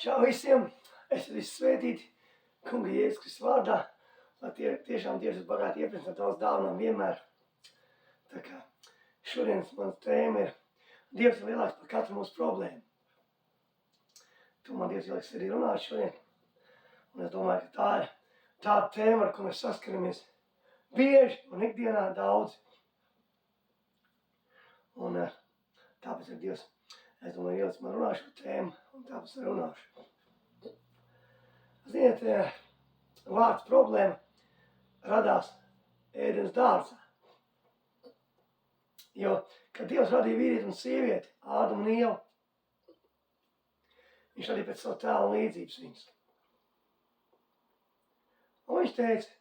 Čau visiem! Esiet visi svētīti Kunga Jēzus Kristus vārdā, lai tiešām Dievs ir bagāti iepriecināt tavas dāvanām vienmēr. Tā kā šodienas mans tēma ir Dievs ir lielāks par katru mūsu problēmu. Tu man Dievs ieliks arī runāt šodien. Un es domāju, ka tā ir tāda tēma, ar ko mēs saskaramies bieži un ikdienā daudz. Un tāpēc ir Dievs, es domāju, ieliks man runāt šo tēmu, un tāpēc runāšu. Ziniet, vārds problēma radās Ēdenes dārzā. Jo, kad Dievs radīja vīrieti un sievieti, Ādamu un Ievu, viņš radīja pēc savu tēlu un līdzības viņus. Un viņš teica,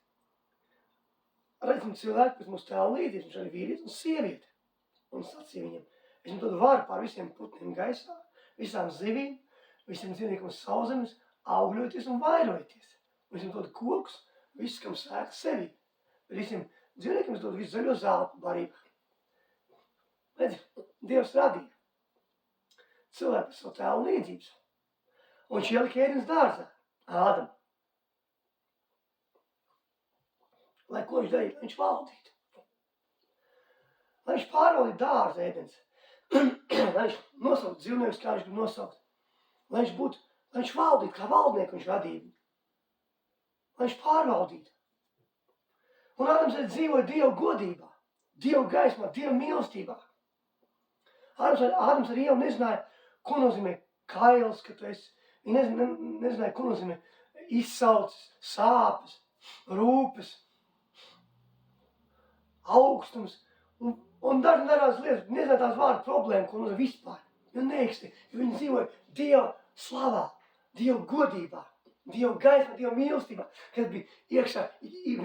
redzam cilvēku pēc mūsu tēlu līdzības, viņš radīja vīrieti un sievieti. Un sacīja viņam, es jums dodu varu pār visiem putniem gaisā, visām zivīm, visiem dzīvniekiem uz sauszemes, augļoties un vairojieties. Un es jums dodu kokus, viss, kam sēta sevi. Bet visiem dzīvniekiem es dodu visu zaļo zeltu barībā. Redzi, Dievs radīja cilvēku pēc savu tēlu līdzības. Un viņš ielika Ēdenes dārzā, Ādamu. Lai ko viņš darītu? Lai viņš valdītu. Lai viņš pārvaldītu dārzu Ēdenes. Lai viņš nosauktu dzīvniekus, kā viņš grib nosaukt. Lai viņš valdītu, kā valdnieku viņš radīja. Lai viņš pārvaldītu. Un Ādams arī dzīvoja Dieva godībā, Dieva gaismā, Dieva mīlestībā. Ādams arī jau nezināja, ko nozīmē kails, ka tu esi. Viņi nezināja, ko nozīmē izsauces, sāpes, rūpes, augstums un dažādas lietas. Nezināja tās vārdu problēmu, ko nozīmē vispār. Jo neeksistē, jo viņi dzīvoja Dieva slavā, Dieva godībā, Dieva gaismā, Dieva mīlestībā, kas bija iekšā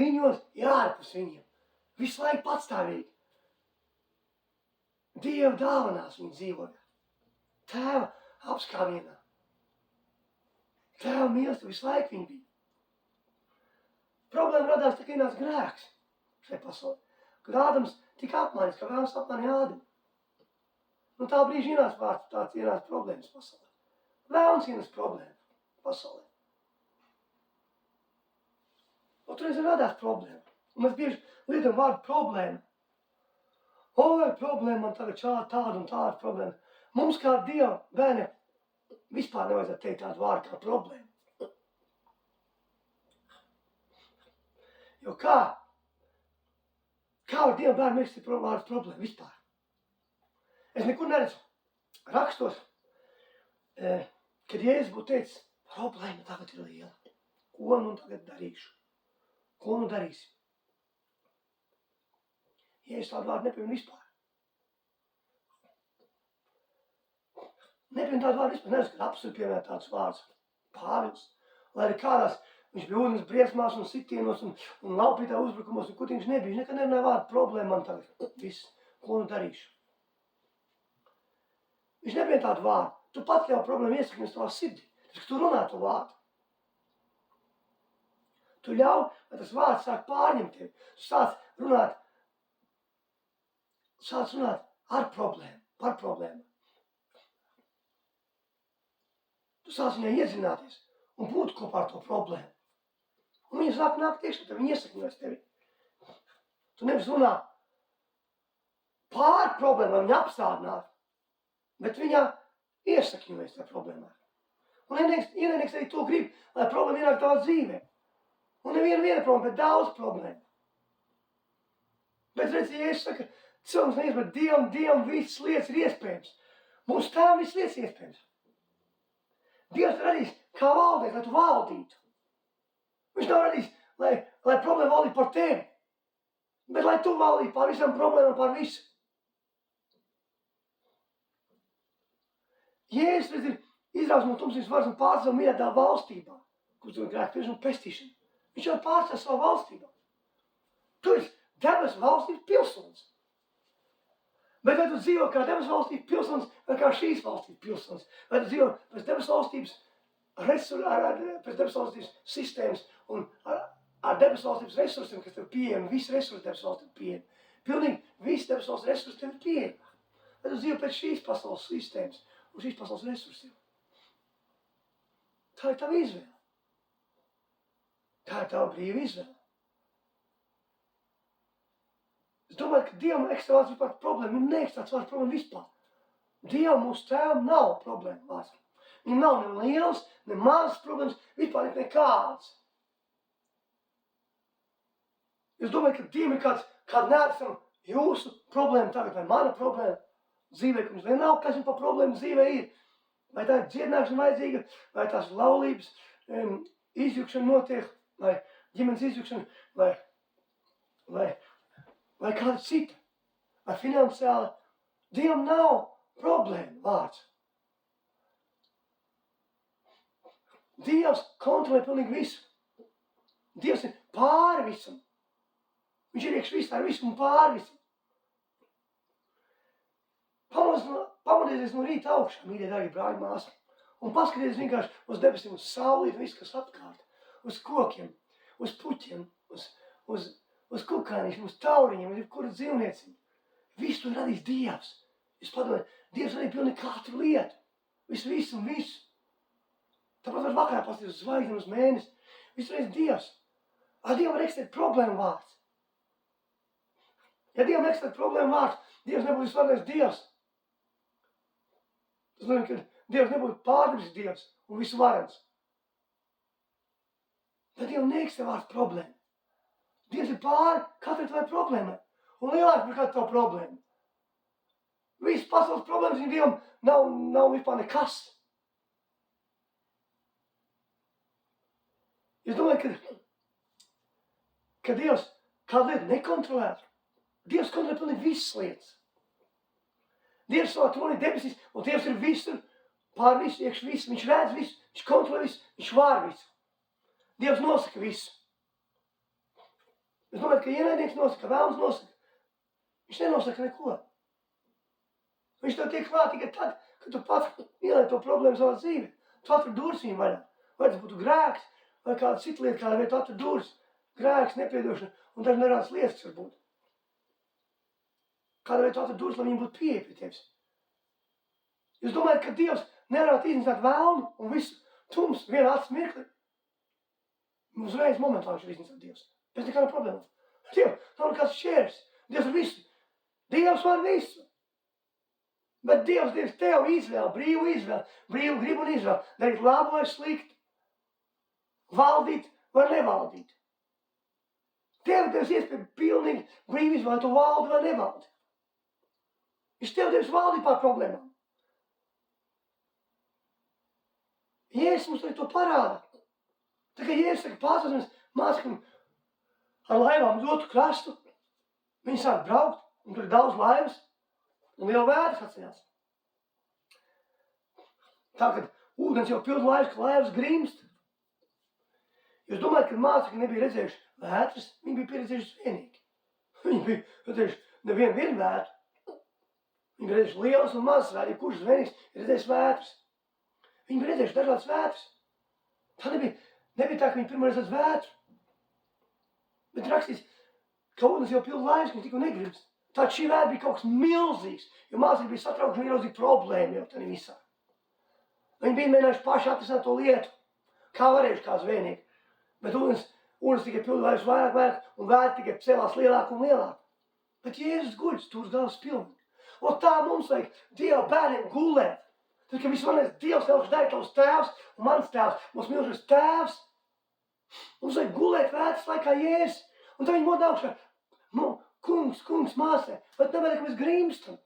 viņos, ārpus viņiem. Visu laiku patstāvīgi. Dieva dāvanās viņi dzīvoja. Tēva apskāvienā. Tēva mīlestība visu laiku viņi bija. Problēma radās tikai ienāca grēks šai pasaulē. Kad Ādams tika apmainis, ka vēlams apmainīja Ādamu. No tā brīža ienāca problēmas pasaulē. Vēlams ienes problēma pasaulē. Un tur radās problēma. Un mēs bieži lietojam vārdu problēma. Vai problēma man tagad tāda un tāda problēma. Mums kā Dieva bērniem vispār nevajadzētu teikt tādu vārdu kā problēma. Jo kā var Dieva bērni mērķis vārdu problēma vispār? Es nekur neredzu rakstos, kad Jēzus būtu teicis, problēma tagad ir liela. Ko nu tagad darīšu? Ko nu darīsim? Jēzus tādu vārdu nepiemin vispār. Nepiemin tādu vārdu vispār. Neredzu, kad apsver piemēr tādus vārdus. Pāvils. Lai arī kādās viņš bija ūdens briesmās un sitienos un laupītā uzbrukumos un kur viņš nebija. Viņš nekad nerunāja vārdu problēma man tagad. Viss. Ko nu darīšu? Viņš nepiemin tādu vārdu. Tu pat jau problēmu iesakņos tavā sirdī. Tu runā to vārdu. Tu ļauj, lai tas vārds sāk pārņemt tevi. Tu sāc runāt ar problēmu, par problēmu. Tu sāc viņai iedzināties un būt kopā ar to problēmu. Un viņa sāk nākt iekšā tevi, viņa iesakņojas tevi. Tu nevis runā pār problēmu, lai viņa apstādinātu, bet viņa iesakņojas tajā problēmā. Un ienaidnieks arī to grib, lai problēma ienāk tavā dzīvē. Un neviena problēma, bet daudz problēmu. Bet redz, ja es saku, cilvēks neies, bet Dievam visas lietas ir iespējams. Mūsu tēvam visas lietas ir iespējams. Dievs radīs kā valdīt, lai tu valdītu. Viņš nav radījis, lai problēma valdītu par tevi, bet lai tu valdītu pār visām problēmām, pār visu. Jēzus, redz, ir izrauts no tumsības varas un pārcēl mīļotā valstībā, kurš dod grēku piedošanu un pestīšanu. Viņš jau pārcēl savu valstībā. Tu esi debesu valstības pilsonis. Bet vai tu dzīvo kā debesu valstības pilsonis vai kā šīs valstības pilsonis? Vai tu dzīvo pēc debesu valstības pēc debesu valstības sistēmas un ar debesu valstības resursiem, kas tev pieejami, visi resursi debesu valstības pieejami. Pilnīgi visi debesu valstības resursi tev pieejami. Vai tu dzīvo pēc šīs pasaules sistēmas un šīs pasaules resursiem? Tā ir tava izvēle. Tā ir tava brīva izvēle. Es domāju, ka Dievam ekstra vispār problēma. Viņam neekstra vārds problēma vispār. Dievam mūsu tēvam nav problēma vārds. Viņam nav ne liels, ne mazas problēmas, vispār nekāds. Es domāju, ka Dievam ir kāds neatsam jūsu problēma tagad, vai mana problēma dzīvē, ka mums vienalga, kas viņam par problēmu dzīvē ir. Vai tā ir dziedināšana vajadzīga, vai tās laulības izjukšana notiek, vai ģimenes izjukšana, vai kāda cita, vai finansiāla. Dievam nav problēma vārds. Dievs kontrolē pilnīgi visu. Dievs ir pāri visam. Viņš ir iekš visā ar visu un pāri visam. Pamodieties no rīta augšā, mīļie, dārgie brāļi, māsas, un paskatieties vienkārši uz debesīm, uz sauli, visu, kas apkārt, uz kokiem, uz puķiem, uz kukaiņiem, uz tauriņiem, uz jebkuru dzīvnieciņu. Visu to radīs Dievs. Jūs padomājat, Dievs radīja pilnīgi katru lietu. Visu un visu. Tāpat var vakarā paskatīties uz zvaigznēm, uz mēnesi. Visu radīs Dievs. Ar Dievam var eksistēt problēma vārds. Ja Dievam eksistēt problēma vārds, Dievs nebūtu visvarnais Dievs. Tas nozīmē, ka Dievs nebūtu pārdebis Dievs un visu varens. Tad Dievam neeksistē vārds problēma. Dievs ir pāri katrai tavai problēmai un lielāks par katru tavu problēmu. Visas pasaules problēmas viņa Dievam nav vispār nekas. Es domāju, ka Dievs kādu lietu nekontrolētu. Dievs kontrolē pilnīgi visas lietas. Dievs savā tronī debesīs, un Dievs ir visur, pār visu, iekš visu. Viņš redz visu, viņš kontrolē visu, viņš var visu. Dievs nosaka visu. Es domāju, ka ienaidnieks nosaka, vēlams nosaka. Viņš nenosaka neko. Viņš tev tiek klāt tikai tad, kad tu pats ielēji to problēmu savā dzīvē. Tu atver durvis viņu vaļā. Vai tas būtu grēks, vai kāda cita lieta, kādā vietā atver durvis. Grēks, nepiedošana un daži nerāds lietas var būt. Kādā veidā atver durvis, lai viņi būtu pieeja pie tevis. Jūs domājat, ka Dievs nevarētu iznīcināt vēlnu un visu tums vienā acis mirkli? Uzreiz momentā viņš ir iznīcināt Dievs. Bez nekāda problēma. Dievs nav nekāds šķērs. Dievs ir visu. Dievs var visu. Bet Dievs tev izvēle, brīvu izvēle, brīvu gribu un izvēle. Darīt labu vai sliktu. Valdīt vai nevaldīt. Tev devis iespēju pilnīgi brīvu izvēle, tu valdi vai nevaldi. Viņš tev devis valdīt pār problēmām. Jēzus mums to parāda. Tā kā Jēzus saka, pārstāsimies mācekļiem ar laivām uz otru krastu, viņi sāk braukt, un tur ir daudz laivas, un liela vētras atceļās. Tā, kad ūdens jau pild laivas, ka laivas grimst. Jūs domājat, ka mācekļi nebija redzējuši vētras, viņi bija pieredzējuši vienīgi. Viņi bija redzējuši nevienu vētru. Viņi bija redzējuši lielas un mazas vētras, kurš vienīgs ir redzējis vētras. Viņi bija redzējuši dažādas vētras. Tā nebija tā, ka viņi pirmo reizi redz vētru. Bet rakstīts, ka ūdens jau pild laivas, ka viņi tikko negrimst. Tātad šī vētra bija kaut kas milzīgs, jo mācekļi bija satraukti un ieraudzīja problēmu jau tādā visā. Viņi bija mēģinājuši paši atrisināt to lietu, kā varējuši kā zvejnieki. Bet ūdens tikai pilda laivas vairāk, un vētra tikai cēlās lielāk un lielāk. Bet Jēzus guļ, stūrs galvas pilnīgi. Un tā mums vajag Dieva bērniem gulēt. Tad, kad visvarenais Dievs nevaru darīt tavs tēvs un mans tēvs, mums milzīgs tēvs, mums vajag gulēt vētras laikā Jēzus. Un tad viņi modā augšā, kungs, māsē, bet nevajag, ka mēs grimstam.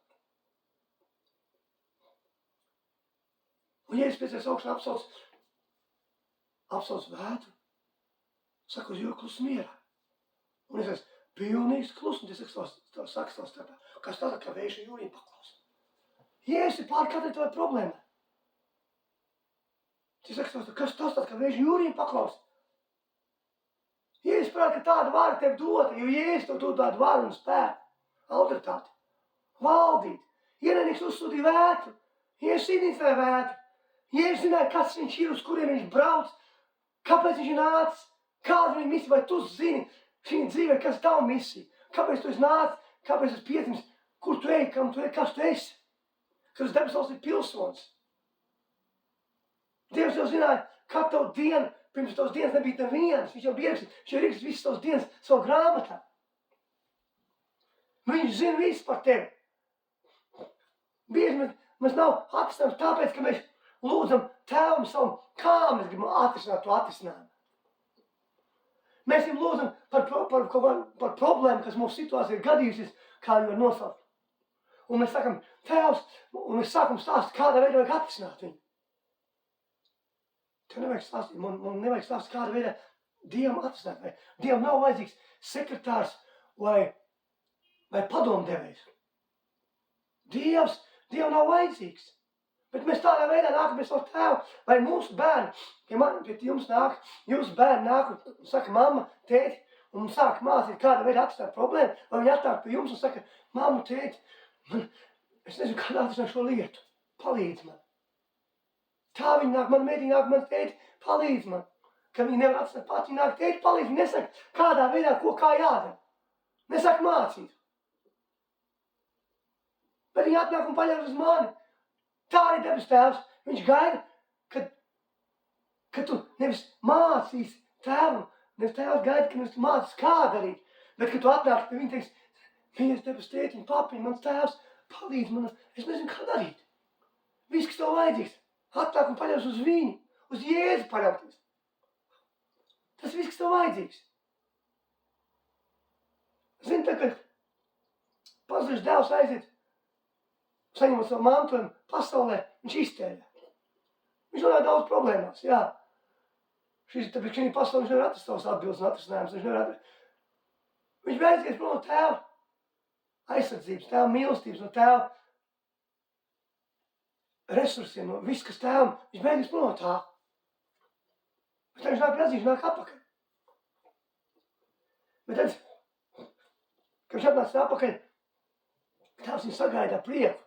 Un Jēzus pēc augšā apsauc vētru, saka uz jūru klus mierā. Un es esmu pilnīgs klus, un es saka savā starpā, kas tā kā vējš jūrī paklaus. Jēzus ir pār katrai tavai problēmai. Es saka, kas tas kā vējš jūrī paklaus. Jēzus prāt, ka tāda vara tev dota, jo Jēzus tev dod tādu varu un spēku, autoritāti, valdīt. Ienaidnieks uzsūtīja vētru, Jēzus iznīcināja vētru. Jēzus zināja, kas viņš ir, uz kuriem viņš brauc, kāpēc viņš ir nācis, kāda viņa misija, vai tu zini šī dzīvē, kas ir tava misija, kāpēc tu esi nācis, kāpēc esi piedzimis, kur tu ej, kam tu ej, kas tu esi, kas uz debes valsts ir pilsonis. Dievs jau zināja, kā tavu dienu, pirms tavas dienas nebija nevienas, viņš jau bija ierakstījis, viņš jau ierakstījis visas tavas dienas savu grāmatā. Viņš zina visu par tevi. Bieži mēs nav atrisinājums tāpēc, ka mēs lūdzam Tēvam savu, kā mēs gribam atrisināt to atrisinājumu. Mēs viņam lūdzam par problēmu, kas mūsu situācija ir gadījusies, kā viņu var nosaukt. Un mēs sakam, Tēvs, un mēs sākam stāstīt, kādā veidā vajag atrisināt viņu. Tev nevajag stāstīt, man nevajag stāstīt, kādā veidā Dievam atrisināt. Vai Dievam nav vajadzīgs sekretārs vai padomdevējs. Dievam nav vajadzīgs. Bet mēs tādā veidā nākam pie savu Tēvu, vai mūsu bērni, pie jums nāk, jūsu bērni nāk un saka, mamma, tēti, un sāk mācīt, kādā veidā atrisināt problēmu, vai viņi atnāk pie jums un saka, mamma, tēti, es nezinu, kādā atrisināt šo lietu, palīdz man. Tā viņi nāk, man mēdī nāk, man tēti, palīdz man. Ka viņi nevar atrisināt pats, viņi nāk, tēti, palīdz, viņi nesaka, kādā veidā, kā jādara. Nesaka mācīt. Bet viņi atnāk un paļauj uz mani. Tā arī debes Tēvs. Viņš gaida, ka tu nevis mācīs Tēvam, nevis Tēvs gaida, ka nevis tu mācīs, kā darīt, bet ka tu atnāks pie viņa teiks, mīļais debes tētiņ, papiņ, mans Tēvs, palīdz man, es nezinu, kā darīt. Viss, kas tev vajadzīgs, atnāk un paļaus uz viņu, uz Jēzu paļauties. Tas viss, kas tev vajadzīgs. Zini, tā, kad pazudušs dēls aiziet, saņemot savu mantojumu pasaulē, viņš iztērē. Viņš nonāk daudz problēmās, jā. Tāpēc šī pasaulē viņš nevar atrast savus atbildes un atrisinājumus. Viņš beidzīgs prom no Tēva aizsardzības, Tēva mīlestības, no Tēva resursiem, no viss, kas Tēvam, viņš beidzīgs prom no tā. Bet tad viņš nāk pie viņš nāk atpakaļ. Bet tad, kad viņš atnāca atpakaļ, Tēvs viņu sagaida ar prieku.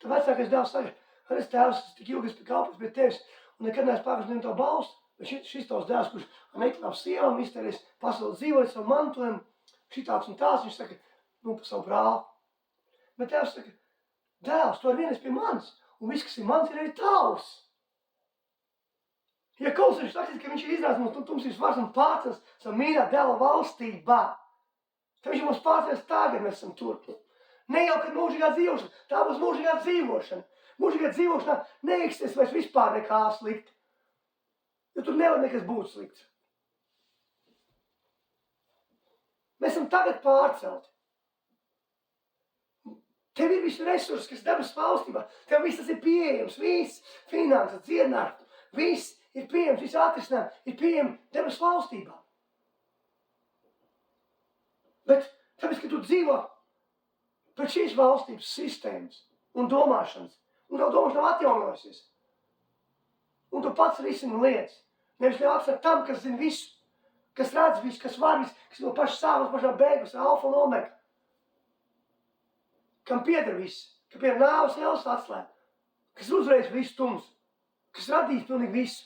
Tad vecākais dēls saka, es Tēvs, tik ilgi es kalpos pie tevis, un nekad neesmu pārkāpis nevienu tavu balstu, bet šis tavs dēls, kurš ar meklām sievām iztērēs pasauli dzīvot savu mantojumu, šitāds un tās, viņš saka, par savu brāli. Bet Tēvs saka, dēls, tu ar vienu esi pie manis, un viss, kas ir mans, ir arī tavs. Ja kaut kas rakstīt, ka viņš ir iznācis mums tumsības vārds un pārcels savu mīļā dēla valstībā, tad viņš mums pārcels tagad, mēs esam tur. Ne jau, kad mūžīgā dzīvošana, tā būs mūžīgā dzīvošana. Mūžīgā dzīvošanā neeksistēs vairs vispār nekā slikti. Jo tur nevar nekas būt slikts. Mēs esam tagad pārcelti. Tev ir visi resursi, kas debes valstībā. Tev viss tas ir pieejams, viss finanses, dziedināt, viss ir pieejams, viss atrisināt, ir pieejams debes valstībā. Bet tāpēc, ka tu dzīvo pēc šīs valstības sistēmas un domāšanas, un tavu domāšana nav atjaunojusies. Un tu pats risini lietas. Nevis ļauj atstāt tam, kas zina visu, kas redz visu, kas var visu, kas no paša sākuma, pašā beigas, alfa un omega. Kam pieder viss, ka pie nāves ēlas atslēg, kas uzreiz visu tums, kas radīs pilnīgi visu.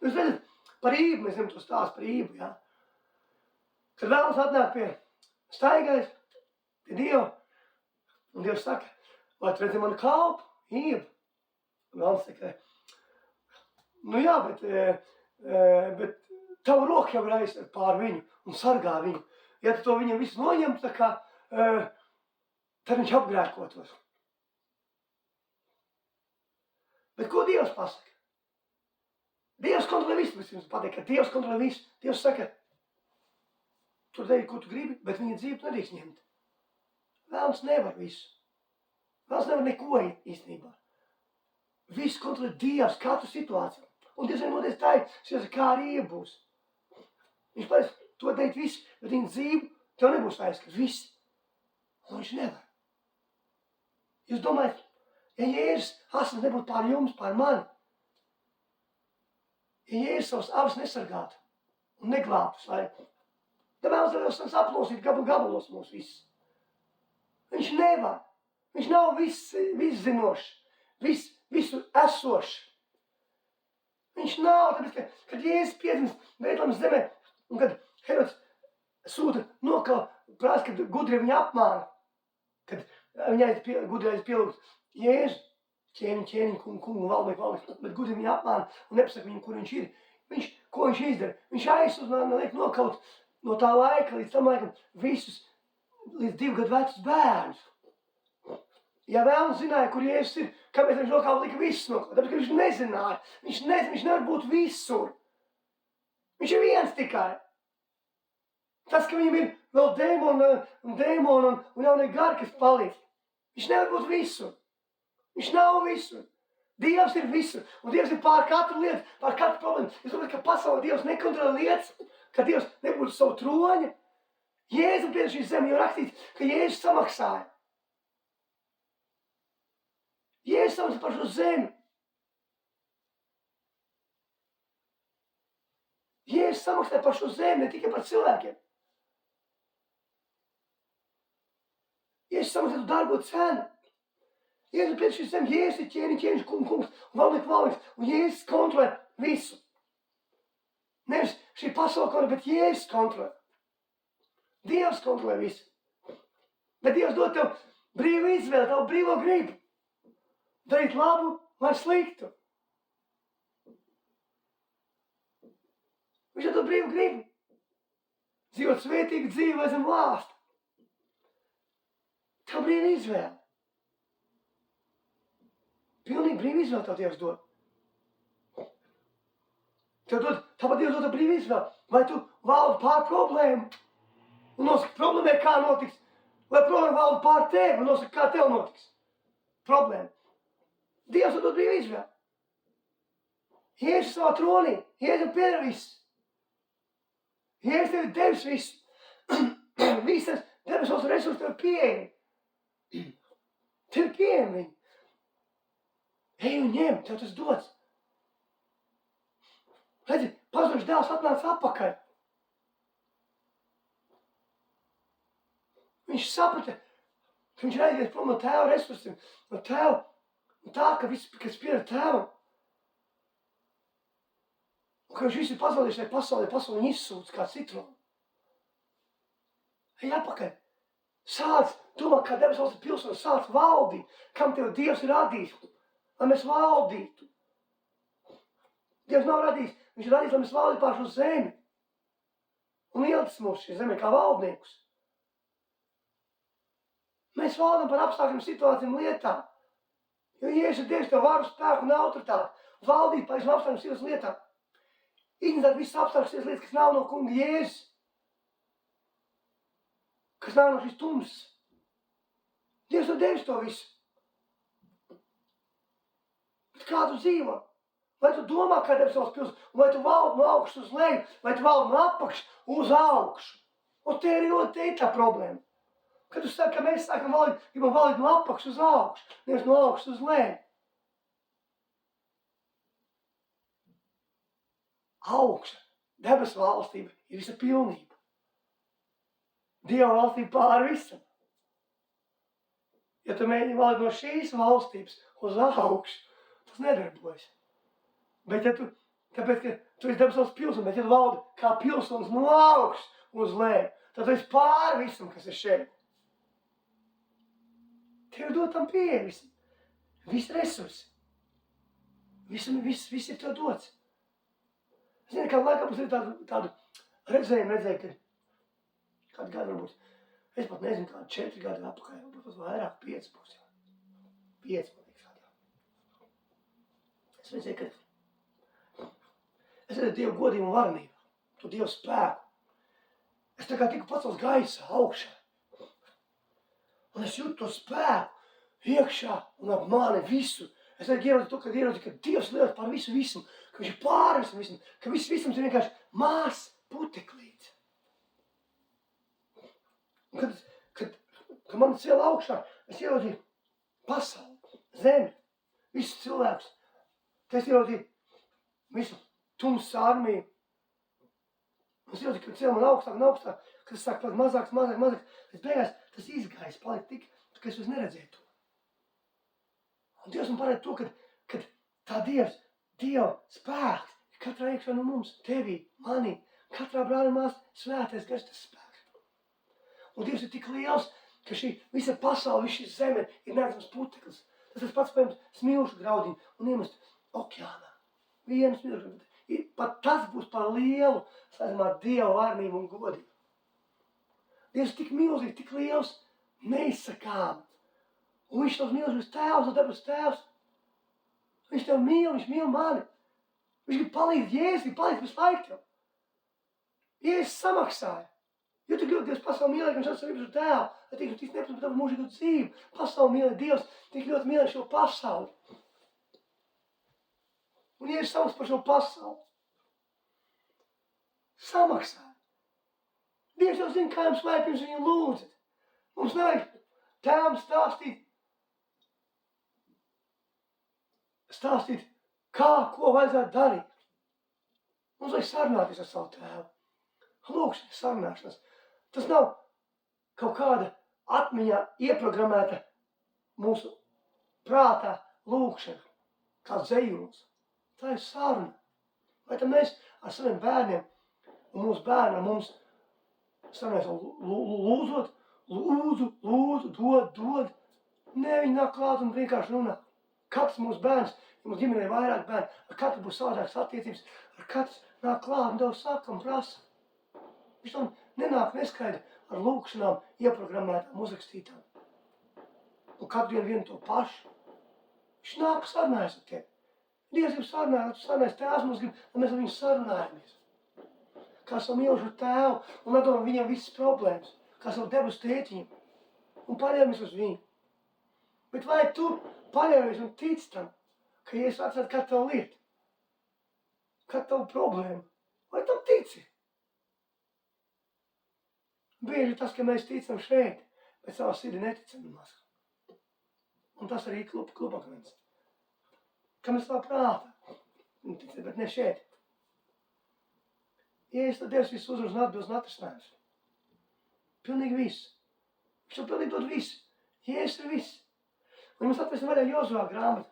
Jūs redzat, par ību, mēs zinām to stāstu par ību, jā. Kad vēlas atnāk pie staigais, pie Dieva, un Dievs saka, vai tu redzi manu kalpu, ību? Un vēlas saka, nu jā, bet tavu roku jau ir aizsver pār viņu un sargā viņu. Ja tu to viņam visu noņem, tā kā, tad viņš apgrēkotos. Bet ko Dievs pasaka? Dievs kontrolē visu, bet jums pateikt, ka Dievs kontrolē visu. Dievs saka, tu dari, ko tu gribi, bet viņa dzīvi tu nedrīkst ņemt. Vēlams nevar visu. Vēlams nevar neko īstenībā. Visu kontrolē Dievs, katru situāciju. Un Dievs arī noties tā, kā arī iebūs. Viņš pateiks, to darīt visu, bet viņa dzīve tev nebūs aizskats. Viss. Un viņš nevar. Jūs domājat, ja Jēzus asins nebūtu pār jums, pār mani, ja Jēzus savus avas nesargātu un neglābtu laiku, tad vēlas Dievs aplosīt gabalos mūs visus. Viņš nevar. Viņš nav viszinošs, visu esošs. Viņš nav, tāpēc, kad Jēzus piedzimst Bētlemes zemē, un kad Herods sūta prasa, kad gudri viņu apmāna, kad viņai gudri pielūgt Jēzu, ķēniņ, kungu, valdnieku, bet gudri viņu apmāna un nepasaka viņam, kur viņš ir. Ko viņš izdara? Viņš aizsūta, liek nokaut no tā laika līdz tam laikam visus līdz 2 gadu vecus bērnus. Ja vēlams zināja, kur Jēzus ir, kāpēc viņš nokauta lika visus nokaut? Tāpēc, ka viņš nezināja. Viņš nevar būt visur. Viņš ir viens tikai. Tas, ka viņam ir vēl dēmoni un jaunie gari, kas palīdz. Viņš nevar būt visur. Viņš nav visur. Dievs ir visur, un Dievs ir pār katru lietu, pār katru problēmu. Es domāju, ka pasaulē Dievs nekontrolē lietas, ka Dievs nebūtu savu troņa. Jēzus pie šīs zemes jau rakstīts, ka Jēzus samaksāja. Jēzus samaksāja par šo zemi. Jēzus samaksāja par šo zemi, ne tikai par cilvēkiem. Jēzus samaksāja tu dārgo cenu. Jēzus pēc šīs zemes, Jēzus ir ķēniņš, kungs, un valdnieks, un Jēzus kontrolē visu. Nevis šī pasaule kontrolē, bet Jēzus kontrolē. Dievs kontrolē visu. Bet Dievs dod tev brīvu izvēli, tev brīvo gribu. Darīt labu vai sliktu. Viņš dod brīvu gribu. Dzīvot svētīgu dzīvi vai zem lāsta. Tev brīva izvēle. Pilnīgi brīvi izvēle tev Dievs dod. Tāpat Dievs dod brīvi izvēle. Vai tu valdi pār problēmu un nosaki problēmai, kā notiks, vai problēma valdi pār tevi un nosaki, kā tev notiks. Problēma. Dievs dod brīvi izvēle. Jēzus savā tronī. Jēzus pieder viss. Jēzus tev ir devis visu. Visas debesos resursi tev ir pieejami. Tev ir pieejami viņi. Ej un ņem, tev tas dots. Redzi, pazudušs dēls atnāca atpakaļ. Viņš saprata, ka viņš ir aizies prom no tēva resursiem, no tēva, un tā, ka viss, kas pieder tēvam, un ka viņš visu ir pazaudījis šai pasaulē viņa izsūc kā citronu. Ej atpakaļ. Sāc domāt, kā debes valsts pilsonis, sāc valdīt, kam tev Dievs ir radījis. Lai mēs valdītu. Dievs nav radījis. Viņš ir radījis, lai mēs valdītu pār šo zemi. Un ielicis mūs šī zemē kā valdniekus. Mēs valdam par apstākļiem, situācijām, lietām. Jo Jēzus ir Dievs, tev varu, spēku un autoritāti. Valdīt par visam apstākļiem, sievas lietām. Ignizēt visas apstākļiem, sievas lietas, kas nav no kunga Jēzus. Kas nav no šīs tumsas. Dievs ir devis to visu. Kā tu dzīvo? Vai tu domā, kā debes valsts pilsēta? Vai tu valdi no augšas uz leju? Vai tu valdi no apakšas uz augšu? Un te ir tā problēma. Kad tu saki, ka mēs sākam valdīt, gribam valdīt no apakšas uz augšu, nevis no augšas uz leju. Augša, debes valstība ir visa pilnība. Dieva valstība pāri visam. Ja tu mēģini valdīt no šīs valstības uz augšu, tas nedarbojas. Bet ja tu, tāpēc, ka tu esi debes valsts pilsonis, bet ja tu valdi kā pilsonis no augšas uz leju, tad tu esi pāri visam, kas ir šeit. Tev ir dot tam pieeja visam. Visi resursi. Viss ir tev dots. Zini, kādu laikā mums ir tādu redzējumu, ka kādu gadu varbūt, es pat nezinu, kādu 4 gadu apakaļ, varbūt vairāk, 5 būs jau. 5, man liekas, jā. Es redzēju, ka es redzēju Dievu godību un varenību, to Dievu spēku. Es tā kā tiku pacels gaisā, augšā. Un es jūtu to spēku iekšā un ap mani visu. Es ierodzu to, ka Dievs liels pār visu visam, ka viņš ir pāri visam, ka viss visams ir vienkārši mās puteklīts. Un kad man cēla augšā, es ieraudzīju pasauli, zemi, visus cilvēkus. Tad es ieraudzīju visu tumsas armiju. Es ieraudzīju, ka cēla man augstāk un augstāk, kad es sāku palikt mazāks. Es beigās tas izgājis, palika tik, ka es neredzēju to. Un Dievs man parāda to, ka tā Dieva spēks ir katrā iekšā no mums, tevī, manī, katrā brāļa māsā svētais gars tas spēks. Un Dievs ir tik liels, ka šī visa pasaule, visa šī zeme ir neredzams puteklis. Tas pats, piemēram, smilšu graudiņu un iemest okeānā. Vienu smilšu. Pat tas būs par lielu, saistībā ar Dieva varnību un godību. Dievs tik milzīgs, tik liels, neizsakām. Un viņš tos milzīgs tēvs, un debes tēvs. Viņš tev mīl, viņš mīl mani. Viņš grib palīdz Jēzus, grib palīdz visu laiku tev. Jēzus samaksāja. Jo tik ļoti Dievs pasauli mīlēja, ka viņš atsauc par tēvu, lai tik ļoti neprasa par tavu mūžīgu dzīvi. Pasauli mīlēja Dievs, tik ļoti mīlēja šo pasauli. Un Jēzus samaksāja par šo pasauli. Samaksāja. Dievs jau zina, kā jums vajag, pirms viņu lūdzat. Mums nevajag tēvam stāstīt, kā, ko vajadzētu darīt. Mums vajag sarunāties ar savu tēvu. Lūkšanas, sarunāšanas. Tas nav kaut kāda atmiņā ieprogrammēta mūsu prātā lūkšana, kā dzējulis. Tā ir saruna. Vai tad mēs ar saviem bērniem un mūsu bērni ar mums sarunājas lūdzu, dod. Nē, viņi nāk klāt un vienkārši runā. Katrs mūsu bērns, ja mūsu ģimenē ir vairāk bērni, ar katru būs savādākas attiecības, ar katrs nāk klāt un tev saka un prasa. Viņš tam nenāk neskaidri ar lūkšanām ieprogrammētām, uzrakstītām. Un katru dienu vienu to pašu. Viņš nāk sarunājas ar tevi. Dievs grib sarunāt, tu sarunājas, tēvs mums grib, lai mēs ar viņu sarunājamies. Kā savu mīlušu tēvu un atdomā viņam visas problēmas, kā savu debesu tētiņu un paļaujamies uz viņu. Bet vai tu paļaujies un tic tam, ka Jēzus atsaka kādu tavu lietu, kādu tavu problēmu? Vai tam tici? Bieži tas, ka mēs ticam šeit, bet savā sirdī neticam nemaz. Un tas arī klubakmens. Ka mēs savā prātā, bet ne šeit. Jēzus tad Dievs visu uzrunās un atbilst un atrisinājums. Pilnīgi viss. Viņš jau pilnīgi dod visu. Jēzus ir viss. Un mums atvesim vaļā Jozua grāmatu.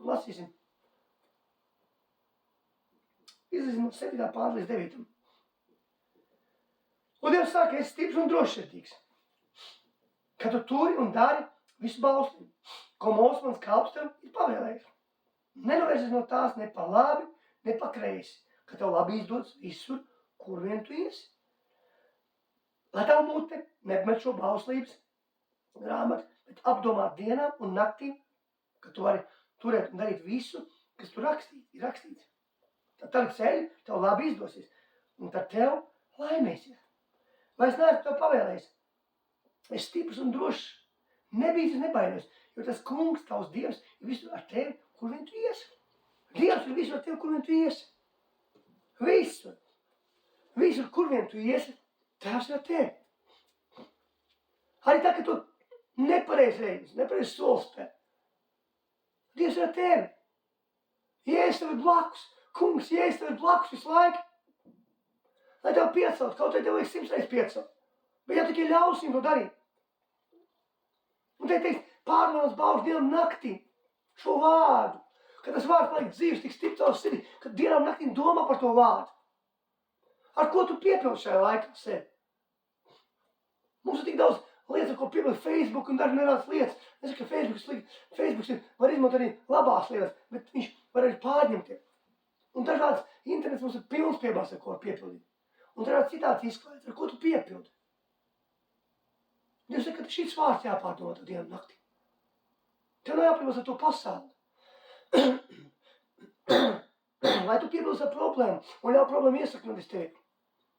Lasīsim. Izlasīsim no 7. pānta līdz 9. Un Dievs saka, esi stiprs un drošsirdīgs, ka tu turi un dari visu bauslību, ko Mūsu mans kalps tev ir pavēlējis. Nenovērsies no tās ne pa labi, ne pa kreisi, ka tev labi izdodas visur, kur vien tu iesi. Lai tavu mute nepamet šo bauslības grāmatu, bet apdomāt dienām un naktīm, ka tu vari turēt un darīt visu, kas tur ir rakstīts. Tad tavi ceļi tev labi izdosies, un tad tev laimēsies. Vai es neesmu tev pavēlējis? Es stiprs un drošs, nebīsties, nebaidies, jo tas kungs, tavs Dievs, ir visur ar tevi, kur vien tu iesi. Dievs ir visur ar tevi, kur vien tu iesi. Visur. Visur, kur vien tu iesi, Tēvs ir ar tevi. Arī tā, ka tu nepareiz solis spēr. Dievs ir ar tevi. Jēzus tev ir blakus. Kungs, Jēzus tev ir blakus visu laiku. Lai tev piecelt, kaut vai tev vajag 100 reizes piecelt. Bet ja tikai ļausim to darīt. Un te teiks, pārmanas bauž dienām naktīm šo vārdu. Kad tas vārds paliek dzīves, tik stipri tavs sirdī, kad dienām naktīm domā par to vārdu. Ar ko tu piepildi šajā laikā sevi? Mums ir tik daudz lietas, ar ko piepildi Facebook un daži nerāds lietas. Es saku, ka Facebook var izmantot arī labās lietas, bet viņš var arī pārņemties. Un dažāds internets mums ir pilns piebās, ar ko var piepildīt. Un dažāds citāds izklaides, ar ko tu piepildi. Dievs saka, ka šis vārds jāpārdomā to dienu naktī. Tev nav jāpildas ar to pasauli. Vai tu piepildas ar problēmu un ļauj problēmu iesakņoties tevi?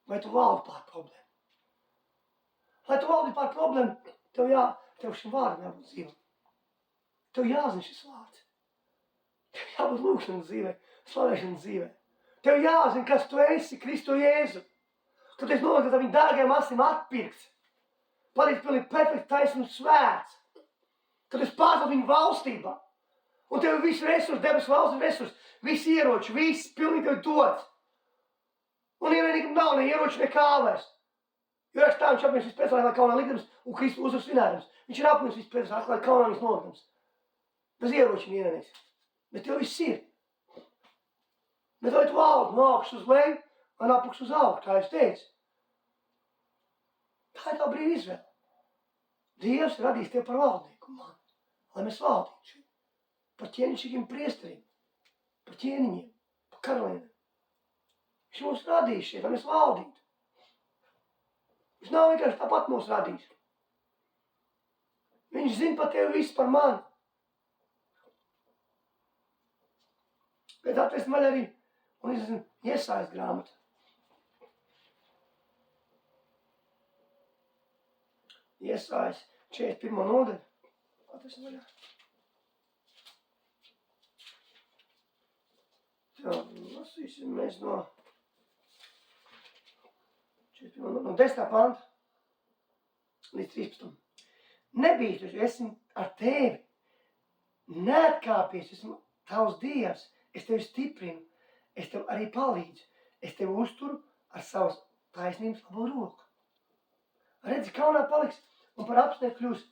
Vai tu valdi pār problēmu? Lai tu valdi pār problēmu, tev šim vārdam jābūt dzīvē. Tev jāzina šis vārds. Tev jābūt lūkšanas dzīvē, slavēšanas dzīvē. Tev jāzina, kas tu esi, Kristu Jēzu. Tu esi nolaists ar viņu dārgajām asim atpirkts. Palīdz pilnīgi perfekti taisn un svēts. Kad esi pārcelt viņu valstībā. Un tev ir visi resursi, debesu valsts resursi, visi ieroči, viss pilnīgi tev dots. Un ievainīgam nav ne ieroči, ne kāvēs. Jo rakst tā, viņš apmies vispēc, lai kaunā likdams un Kristu uzvaras svinājums. Viņš ir apmies vispēc, lai kaunā viņas nolikdams. Bez ieročiem ievainīgs. Bet tev viss ir. Bet vai tu valdi no augšas uz leju, vai no apakšas uz augšu, kā es teicu? Tā ir tā brīva izvēle. Dievs radīs tevi par valdnieku, man. lai mēs valdītu šeit. Par ķēnišķīgiem priesteriem, par ķēniņiem, par karalieniem. Viņš mūs radījis šeit, lai mēs valdītu. Viņš nav vienkārši tāpat mūs radījis. Viņš zina par tevi visu par mani. Bet atrast man arī, un es Iesajas grāmatu. Iesajas 41. nodaļu. Atrast vaļā. Tā, lasīsim mēs no 10. panta līdz 13. Nebīsties, esmu ar tevi. Neatkāpies, esmu tavs Dievs. Es tevi stiprinu. Es tev arī palīdzu. Es tevi uzturu ar savas taisnības labo roku. Redzi, kaunā paliks un par apsnieku kļūs.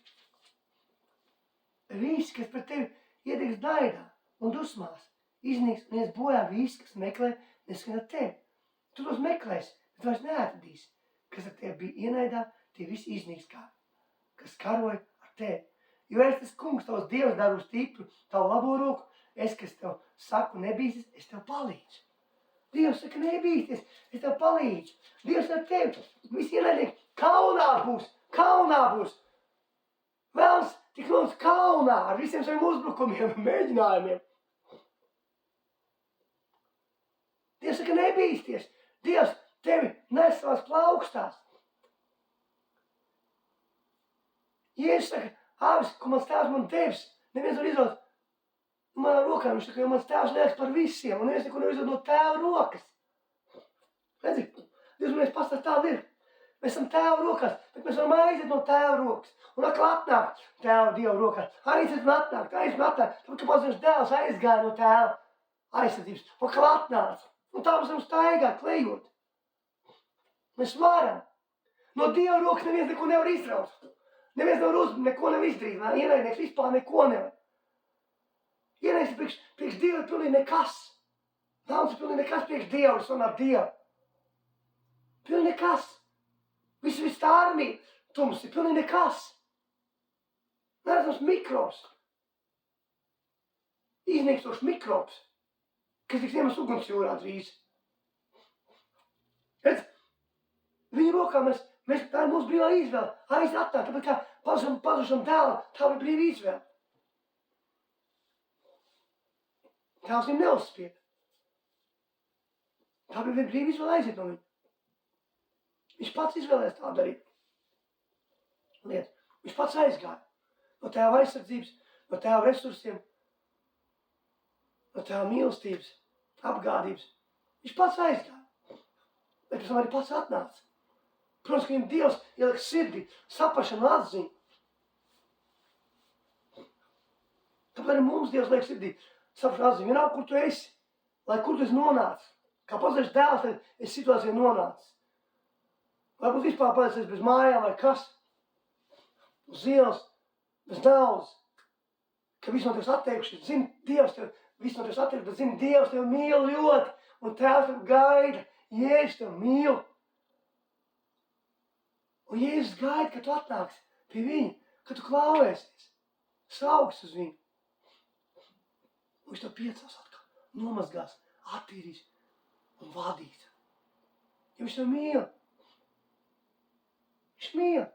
Visi, kas pret tevi iedegs daidā un dusmās, iznīks un ies bojā visi, kas meklē neskan ar tevi. Tu tos meklēsi, bet vairs neatradīsi. Kas ar tevi bija ienaidā, tie visi iznīks kā, kas karoja ar tevi. Jo es tas kungs, tavs Dievs, daru stipru, tavu labo roku. Es, kas tev saku, nebīsties, es tev palīdzu. Dievs saka, nebīsties, es tev palīdzu. Dievs ar tevi, visi ienaidnieki, kaunā būs. Vēlns tik mums kaunā ar visiem saviem uzbrukumiem un mēģinājumiem. Dievs saka, nebīsties. Dievs tevi nes savās plaukstās. Jēzus saka, avis, ko mans tēvs man devis, neviens var izdot manā rokā. Viņš saka, jo mans tēvs liekas par visiem, un neviens neko nevar izdot no tēva rokas. Redzi, Dievs mēs pastāv tādu ir. Mēs esam tēva rokās, bet mēs varam aiziet no tēva rokas. Un atkal atnāk tēva Dieva rokās. Aiziet un atnāk. Tāpēc, ka mazliet dēls aizgāja no tēva aizsardzības. Un atkal atnāca. Un tā mēs varam staigāt, klejot. Mēs varam. No Dieva rokas neviens neko nevar izraut. Neviens neko nevar izdarīt. Ienaidnieks vispār neko nevar. Ienaidnieks priekš Dieva ir pilnīgi nekas. Vēlns ir pilnīgi nekas priekš Dieva, es runāju Dievu. Pilnīgi nekas. Viss tā armija tums ir pilnīgi nekas. Neredzams mikrobs. Iznīkstošs mikrobs, kas tiks iemests ugunsjūrā drīz. Redz, viņa rokā tā ir mūsu brīvā izvēle. Aiz atnāk, tāpēc kā pazušam dēlam, tā bija brīvā izvēle. Tēvs viņam neuzspied. Tā bija viņa brīvā izvēle aiziet no viņa. Viņš pats izvēlēs tā darīt. Viņš pats aizgāja no tēva aizsardzības, no tēva resursiem, no tēva mīlestības, apgādības. Viņš pats aizgāja. Bet pēc tam arī pats atnāca. Protams, ka viņam Dievs ieliek sirdī saprašanu atziņu. Tāpēc arī mums Dievs liek sirdī saprašanu atziņu. Vienalga, kur tu esi, lai kur tu esi nonācis. Kā pazudis dēls, tad esi situācijā nonācis. Varbūt vispār palicies bez mājām vai kas. Uz ielas, bez naudas. Ka viss no tevis atteikušies. Zini, Dievs tev viss no tevis atteikušies, bet zini, Dievs tev mīl ļoti. Un Tēvs tev gaida. Jēzus tev mīl. Un Jēzus gaida, ka tu atnāksi pie viņa, ka tu klauvēsies. Saugs uz viņu. Un viņš tev piecels atkal. Nomazgās, attīrīs un vadīs. Jo viņš tev mīl. Viņš mīl.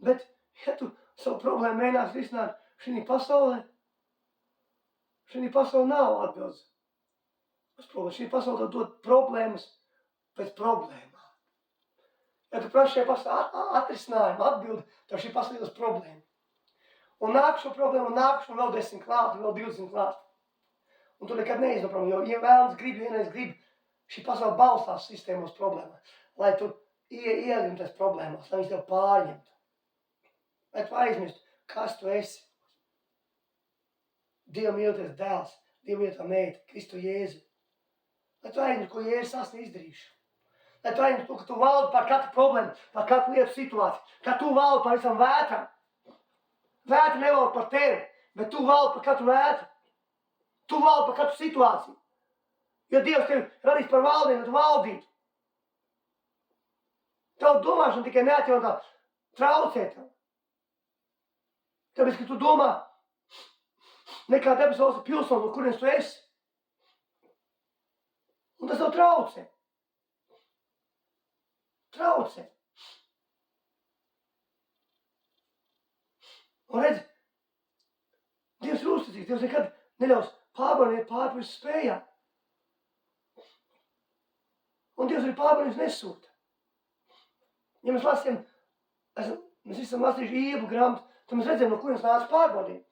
Bet, ja tu savu problēmu mēģinās risināt šī pasaulē nav atbildes uz problēmu. Šī pasaulē dod problēmas pēc problēmām. Ja tu prasi šajā pasaulē atrisinājumu, atbildi, tad šī pasaulē ir problēma. Un nākušo problēmu, un nākušo vēl 10 klāt, vēl 20 klāt. Un tu nekad neiz no problēmu, jo, ja vēlams grib, vienreiz grib, šī pasaule balstās sistēmos problēmā, lai tu ielimties problēmās, lai viņš tev pārņemtu. Lai tu aizmirstu, kas tu esi. Dievu mīlēties dēls, Dievu mīlētā meita, Kristu Jēzu. Lai tu aizmirstu, ko Jēzus esmu izdarījuši. Lai tu aizmirstu, ka tu valdi par katru problēmu, par katru lietu situāciju, ka tu valdi par visam vētram. Vētra nevalda par tevi, bet tu valdi par katru vētru. Tu valdi par katru situāciju. Jo Dievs tevi radīs par valdību, lai tu valdītu. Tavu domāšanu tikai neatjaunotā traucē tev. Tāpēc, ka tu domā, nekā debes valsts pilsons, no kurienes tu esi. Un tas tev traucē. Traucē. Un redz, Dievs ir uzticīgs. Dievs nekad neļaus pārbaudīt pārpus spējām. Un Dievs arī pārbaudījums nesūta. Ja mēs lasījām, mēs esam lasījuši Iebu grāmatu, tad mēs redzam, no kurienes nāca pārbaudījumi.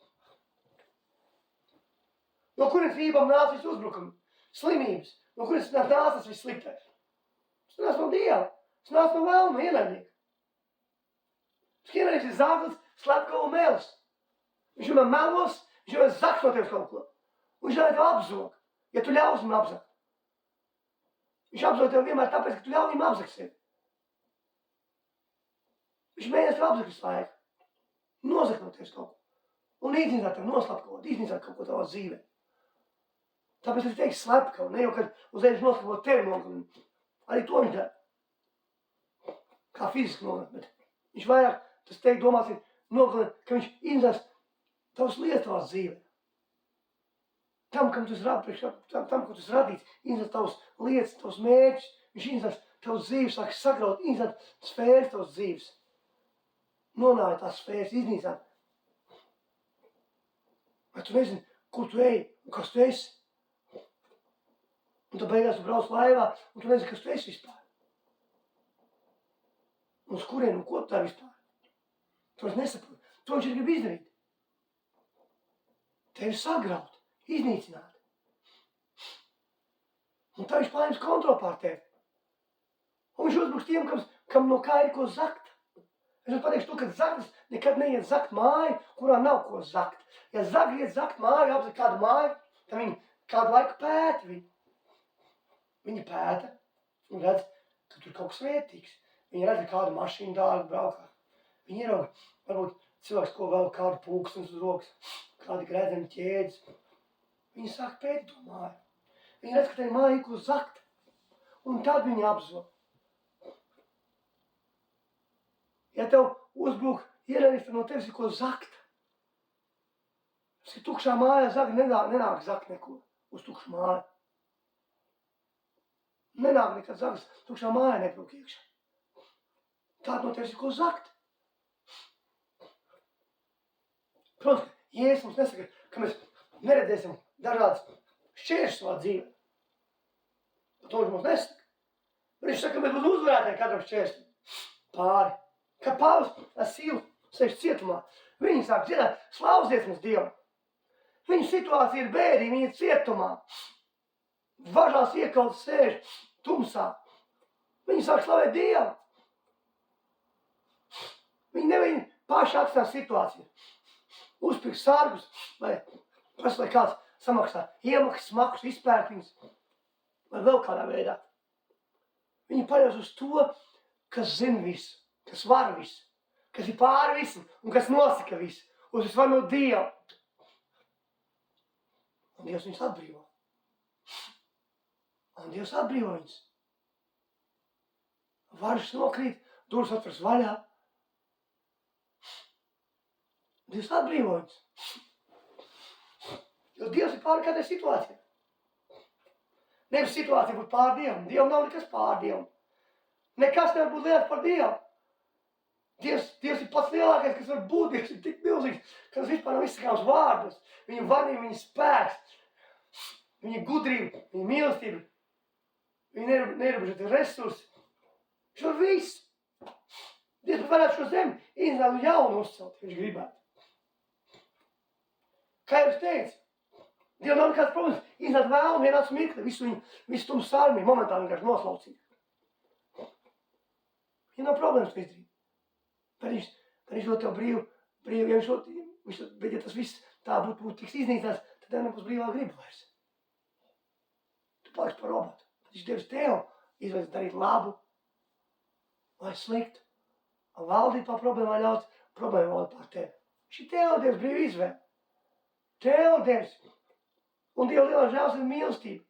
No kurienes Ībam nāca viss uzbrukumi, slimības, no kurienes nāca tas viss sliktais. Tas nāca no Dieva, tas nāca no vēlma, no ienaidnieka. Tas ienaidnieks ir zāglis, slepkava un mēlis. Viņš vienmēr melos, viņš vienmēr zaks no tevis kaut ko. Un viņš vienmēr tev apzog, ja tu ļaus viņam apzakt. Viņš apzog tev vienmēr tāpēc, ka tu ļauj viņam apzakt sevi. Viņš mēģinās tev apzakt visu laiku. Nozakt no tevis kaut ko. Un iznīcāt tev noslapkavot, iznīcāt kaut ko tavā dzīvē. Tāpēc es teiktu slepkavu, ne jau, kad uzreiz noslapkavot tevi nogalina. Arī to viņš dara. Kā fiziski nogalina, bet viņš vairāk, tas teikt domās ir nogalina, ka viņš iznīcās tavas lietas tavās dzīvē. Tam, kam tu esi radīts, iznīcās tavas lietas, tavas mērķus, viņš iznīcās tavas dzīves, sāk sagraut, iznīcās sfēras tavas dzīves. Nonāja tās sfēras, iznīcāt. Vai tu nezini, kur tu ej un kas tu esi? Un tad beigās tu brauc laivā un tu nezini, kas tu esi vispār. Un uz kurien un ko tu dari vispār. Tu vairs nesaproti. To viņš ir grib izdarīt. Tevi sagraut, iznīcināt. Un tā viņš paņems kontroli pār tevi. Un viņš uzbruks tiem, kam no kā ir ko zakt. Es jums pateikšu to, ka zaglis nekad neiet zakt māju, kurā nav ko zakt. Ja zagļi iet zakt māju, apzakt kādu māju, tad viņi kādu laiku pēta viņu. Viņi pēta un redz, ka tur kaut kas vērtīgs. Viņi redz, ka kādu mašīnu dārgu braukā. Viņi ierauga, varbūt cilvēks, ko vēl kādu pulkstens uz rokas, kādi gredzeni ķēdes. Viņi sāk pētīt to māju. Viņi redz, ka tai māja ir ko zakt. Un tad viņi apzog. Ja tev uzbruk ienaidnieks, tad no tevis ir ko zakt. Tas ir tukšā mājā zagļi nenāk zakt neko uz tukšu māju. Nenāk nekad zaglis, tukšā mājā nebrūk iekšā. Tāda no tevis ir ko zakt. Protams, ka Jēzus mums nesaka, ka mēs neredzēsim dažādas šķēršļus savā dzīvē. To viņš mums nesaka. Bet viņš saka, ka mēs būs uzvarētāji katram šķēršļam pāri. Kad Pāvils ar Sīlu sēž cietumā, viņi sāk dziedāt slavas dziesmas Dievam. Viņa situācija ir bēdīga, viņa ir cietumā. Važās iekalts sēž tumsā. Viņi sāk slavēt Dievu. Viņi neviņ paši atstāt situāciju. Uzpirkt sargus, vai kāds samaksā iemaksas, maksas, izpērk viņus, vai vēl kādā veidā. Viņi paļaus uz to, kas zina visu, kas var visu, kas ir pāri visu un kas nosaka visu. Uz visu var no Dieva. Un Dievs viņus atbrīvo. Un Dievs atbrīvo viņus. Varžas nokrīt, durvis atveras vaļā. Dievs atbrīvo viņus. Jo Dievs ir pāri kādai situācijai. Nevis situācija būtu pāri Dievam. Dievam nav nekas pāri Dievam. Nekas nevar būt lielāks par Dievu. Dievs ir pats lielākais, kas var būt. Dievs ir tik milzīgs, ka tas vispār nav izsakāms vārdos. Viņa varība, viņa spēks, viņa gudrība, viņa mīlestība, viņa neierobežoti resursi. Viņš var visu. Dievs varētu šo zemi iznākt un jaunu uzcelt, ja viņš gribētu. Kā jau es teicu, Dievam nav nekāds problēmas iznākt vēl un vienāds mirkli, visu tumsas armiju momentā vienkārši noslaucīt. Ja nav problēmas to izdarīt. Bet viņš dod tev brīvu, bet ja tas viss tā būtu tiks iznīcināts, tad tev nebūs brīvā griba vairs. Tu paliksi par robotu. Viņš Dievs tev izvēlas darīt labu vai sliktu. Un valdīt pār problēmu vai ļaut problēmu valdīt pār tevi. Šī tev Dievs brīva izvēle. Tev Dievs. Un Dieva lielā žēlsirdība mīlestība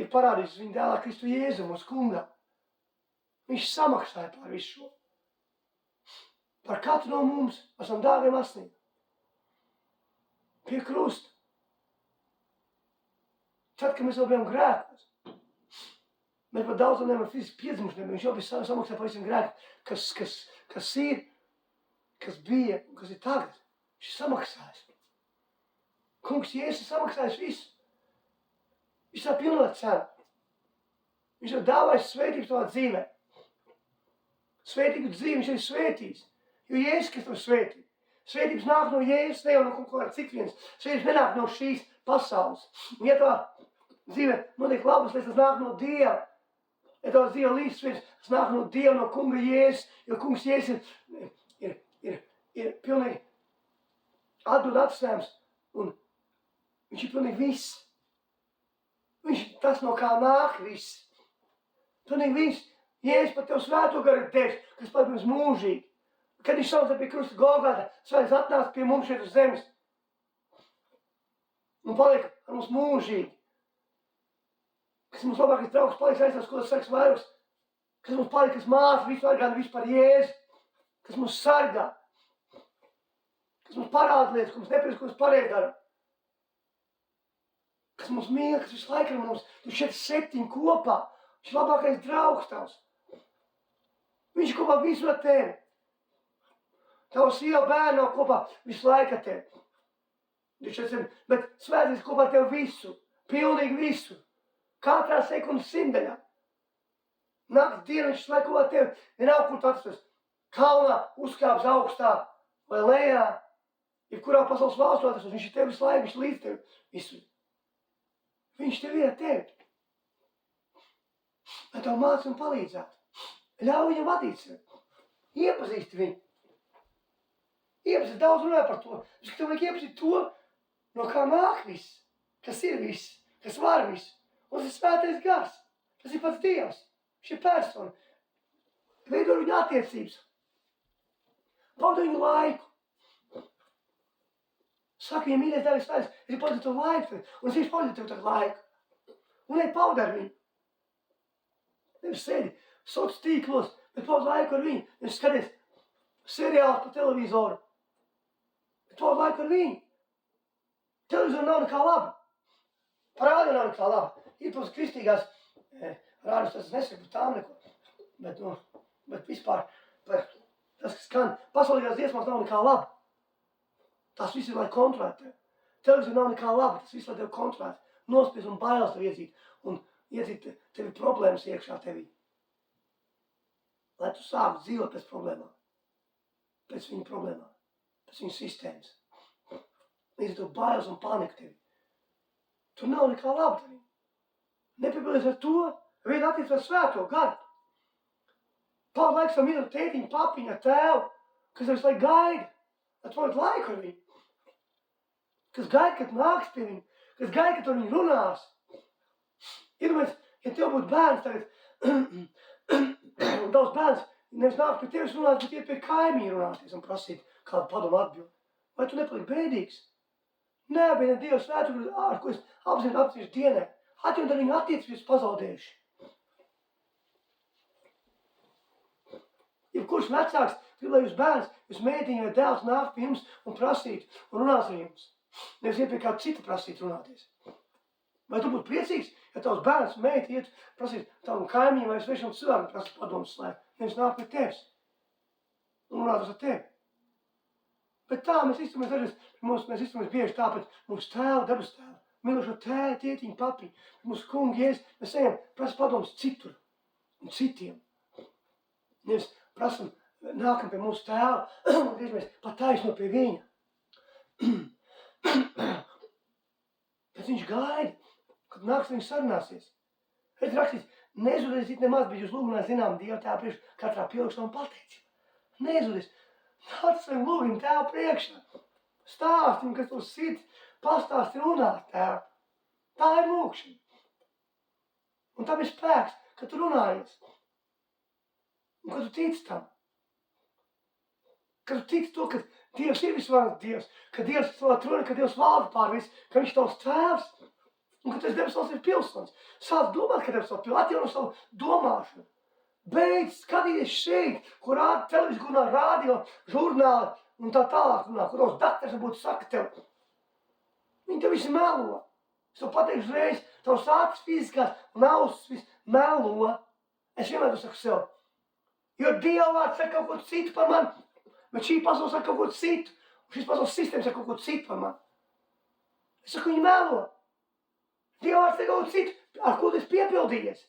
ir parādījusi viņa dēlā Kristu Jēzu mūsu kungā. Viņš samaksāja pār visu šo. par katru no mums esam dāviem asnīm. Pie krusta. Tad, kad mēs vēl bijām grēkos, mēs pat daudz nevaram fiziski piedzimuši, viņš jau bija samaksā pavisam grēku, kas ir, kas bija un kas ir tagad. Viņš ir samaksājis. Kungs Jēzus ir samaksājis visu. Viņš ir pilnot cenu. Viņš ir dāvājis svētības tavā dzīvē. Svētīgu dzīvi viņš ir svētījis, jo Jēzus, kas tev svētī. Svētības nāk no Jēzus, ne jau no kaut kā cik viens. Svētības nenāk no šīs pasaules. Un ja tavā dzīvē notiek labas lietas, tas nāk no Dieva. Ja tavā dzīvē līdzsvērts, tas nāk no Dieva, no kunga Jēzus, jo kungs Jēzus ir pilnīgi atdod atstājums, un viņš ir pilnīgi viss. Viņš ir tas, no kā nāk viss. Pilnīgi viss. Jēzus pat tev svēto garu ir devis, kas pat mums mūžīgi. Kad viņš sauca pie krusta Golgāta, svētais atnāca pie mums šeit uz zemes. Un palika ar mums mūžīgi. Kas mums labākais draugs palika aizstās, ko tas saks vairums. Kas mums palika, kas māca visu gan vispār Jēzu. Kas mums sargā. Kas mums parāda lietas, ko mums nepriec, ko mums pareizi dara. Kas mums mīl, kas visu laiku ar mums. Tu šeit 7 kopā. Viņš ir labākais draugs tavs. Viņš ir kopā visu ar tevi. Tava sieva bērni nav kopā visu laiku ar tevi. Bet svētīs kopā ar tevi visu. Pilnīgi visu. Katrā sekundes simtaļā. Nakts dienu viņš laiku kopā ar tevi. Vienalga, kur tu atrasties. Kalnā, uzkāps augstā vai lejā. Jebkurā pasaules valstī atrasties. Viņš ir tevi visu laiku, viņš ir līdz tevi visu. Viņš tevi ir ar tevi. Lai tev māca un palīdzētu. Ļauj viņam vadīt sevi. Iepazīsti viņu. Iepazīsti, daudz runāja par to. Viņš tev vajag iepazīt to, no kā nāk viss. Kas ir viss. Kas var viss. Un tas ir svētais gars. Tas ir pats Dievs. Viņš ir persona. Veido viņu attiecības. Pavadi viņu laiku. Saka, ja mīļais Dēvis svētais, es ir pavadīt to laiku. Un es viņš pavadīt tev tagad laiku. Un ej pavadi ar viņu. Nevis sēdi sociālos tīklos, bet pavadi laiku ar viņu. Nevis skaties seriālus pa televizoru. Bet pavadi laiku ar viņu. Televizoru nav nekā laba. Parādi nav nekā laba. Ir, protams, kristīgās rādus, tas nesaku par tām neko. Bet vispār tas, kas skan pasaulīgās dziesmās, nav nekā laba. Tas viss ir, lai kontrolētu tevi. Televizija nav nekā laba, tas viss, lai tevi kontrolētu. Nospies un bailes tev iedzīt. Un iedzīt tevi problēmas iekšā tevī. Lai tu sāktu dzīvot pēc problēmām. Pēc viņa problēmām. Pēc viņa sistēmas. Līdz tev bailes un panika tevi. Tur nav nekā laba tevī. Nepiebildies ar to, vien attiec ar svēto garu. Pavadi laiku savu mīlu tētiņu, papiņu, tēvu, kas tev visu laiku gaida. Lai tu pavadi laiku ar viņu. Kas gaida, kad nāks pie viņu. Kas gaida, kad ar viņu runās. Iedomājies, ja tev būtu bērns tagad, un tavs bērns nevis nāk pie tevis runāt, bet iet pie kaimiņa runāties un prasīt kādu padomu atbildi. Vai tu nepaliki bēdīgs? Nē, bet ne Dievs svētu, ar ko es apzinu apcīšu dienē. Atjaunt ar viņu attiecības pazaudējuši. Jebkurš vecāks grib, lai jūs bērns, jūs meitiņi vai dēls nāk pie jums un prasīt un runās ar jums. Nevis iet pie kāda cita prasīt runāties. Vai tu būtu priecīgs, ja tavs bērns, meita iet prasīt tavam kaimiņam vai svešam cilvēkam prasīt padomus slēgt? Nevis nāk pie tevis un runātos ar tevi. Bet tā mēs izturamies bieži tāpēc mūsu tēvu, debes tēvu, mīlošo tēvu, tietiņu, papiņu, mūsu kungi Jēzus, mēs ejam prasīt padomus citur un citiem. Nevis prasam, nākam pie mūsu tēva un griežamies pa taisno pie viņa. Bet viņš gaida, kad nāks viņš sarunāsies. Es rakstīts, nezudēsit nemaz, bet jūs lūgunāt zinām Dievu tēvu priekš, katrā pielūgšanā un pateicībā. Nezudēs. Nāc saviem lūgiem tēvu priekšā. Stāsti viņam, kas tev sit, pastāsti runāt tēvu. Tā ir lūgšana. Un tam ir spēks, kad tu runājies. Un kad tu tici tam. Kad tu tici to, ka Dievs ir visvarenais Dievs, ka Dievs ir savā tronī, ka Dievs valda pār visu, ka viņš ir tavs tēvs, un ka tas debes valsts ir pilsonis. Sāc domāt, ka debes valsts pilsonis, atjauno savu domāšanu. Beidz skatīties šeit, kur rāda televīzija, kur rāda radio, žurnāli un tā tālāk runā, kur tos daktars būtu saka tev. Viņi tev visi melo. Es tev pateikšu reiz, tavs ātris fiziskās un ausis viss melo. Es vienmēr to saku sev. Jo Dieva vārds saka kaut ko citu par mani, bet šī pasaule saka kaut ko citu. Un šīs pasaules sistēma saka kaut ko citu par mani. Es saku, viņi melo. Dieva vārds saka kaut ko citu, ar ko tu esi piepildījies.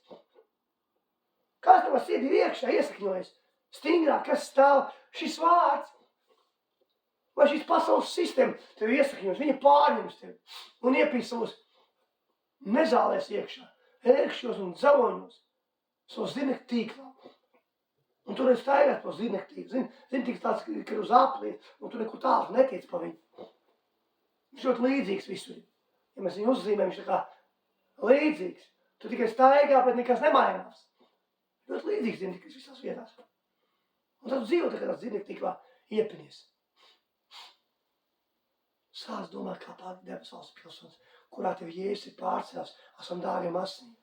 Kas tavā sirdī iekšā iesakņojies? Stingrāk, kas stāv šis vārds? Vai šīs pasaules sistēma tev iesakņojas? Viņa pārņems tevi un iepīs savus nezālēs iekšā, ērkšķos un dzeloņos, savus zinekļu tīklā. Un tur ir staigāt pa zinekļu tīklu. Zini, tik tāds, ka ir uz aplīt, un tu nekur tālu netiec pa viņu. Viņš ļoti līdzīgs visur. Ja mēs viņu uzzīmējam, viņš tā kā līdzīgs. Tu tikai staigā, bet nekas nemainās. Ļoti līdzīgs zinekļus visās vietās. Un tad tu dzīvo tā kā tāds zinekļu tīklā iepinies. Sāc domāt kā pār debesu valsts pilsonis, kurā tev Jēzus ir pārcēlis, esam dāviem asinīm.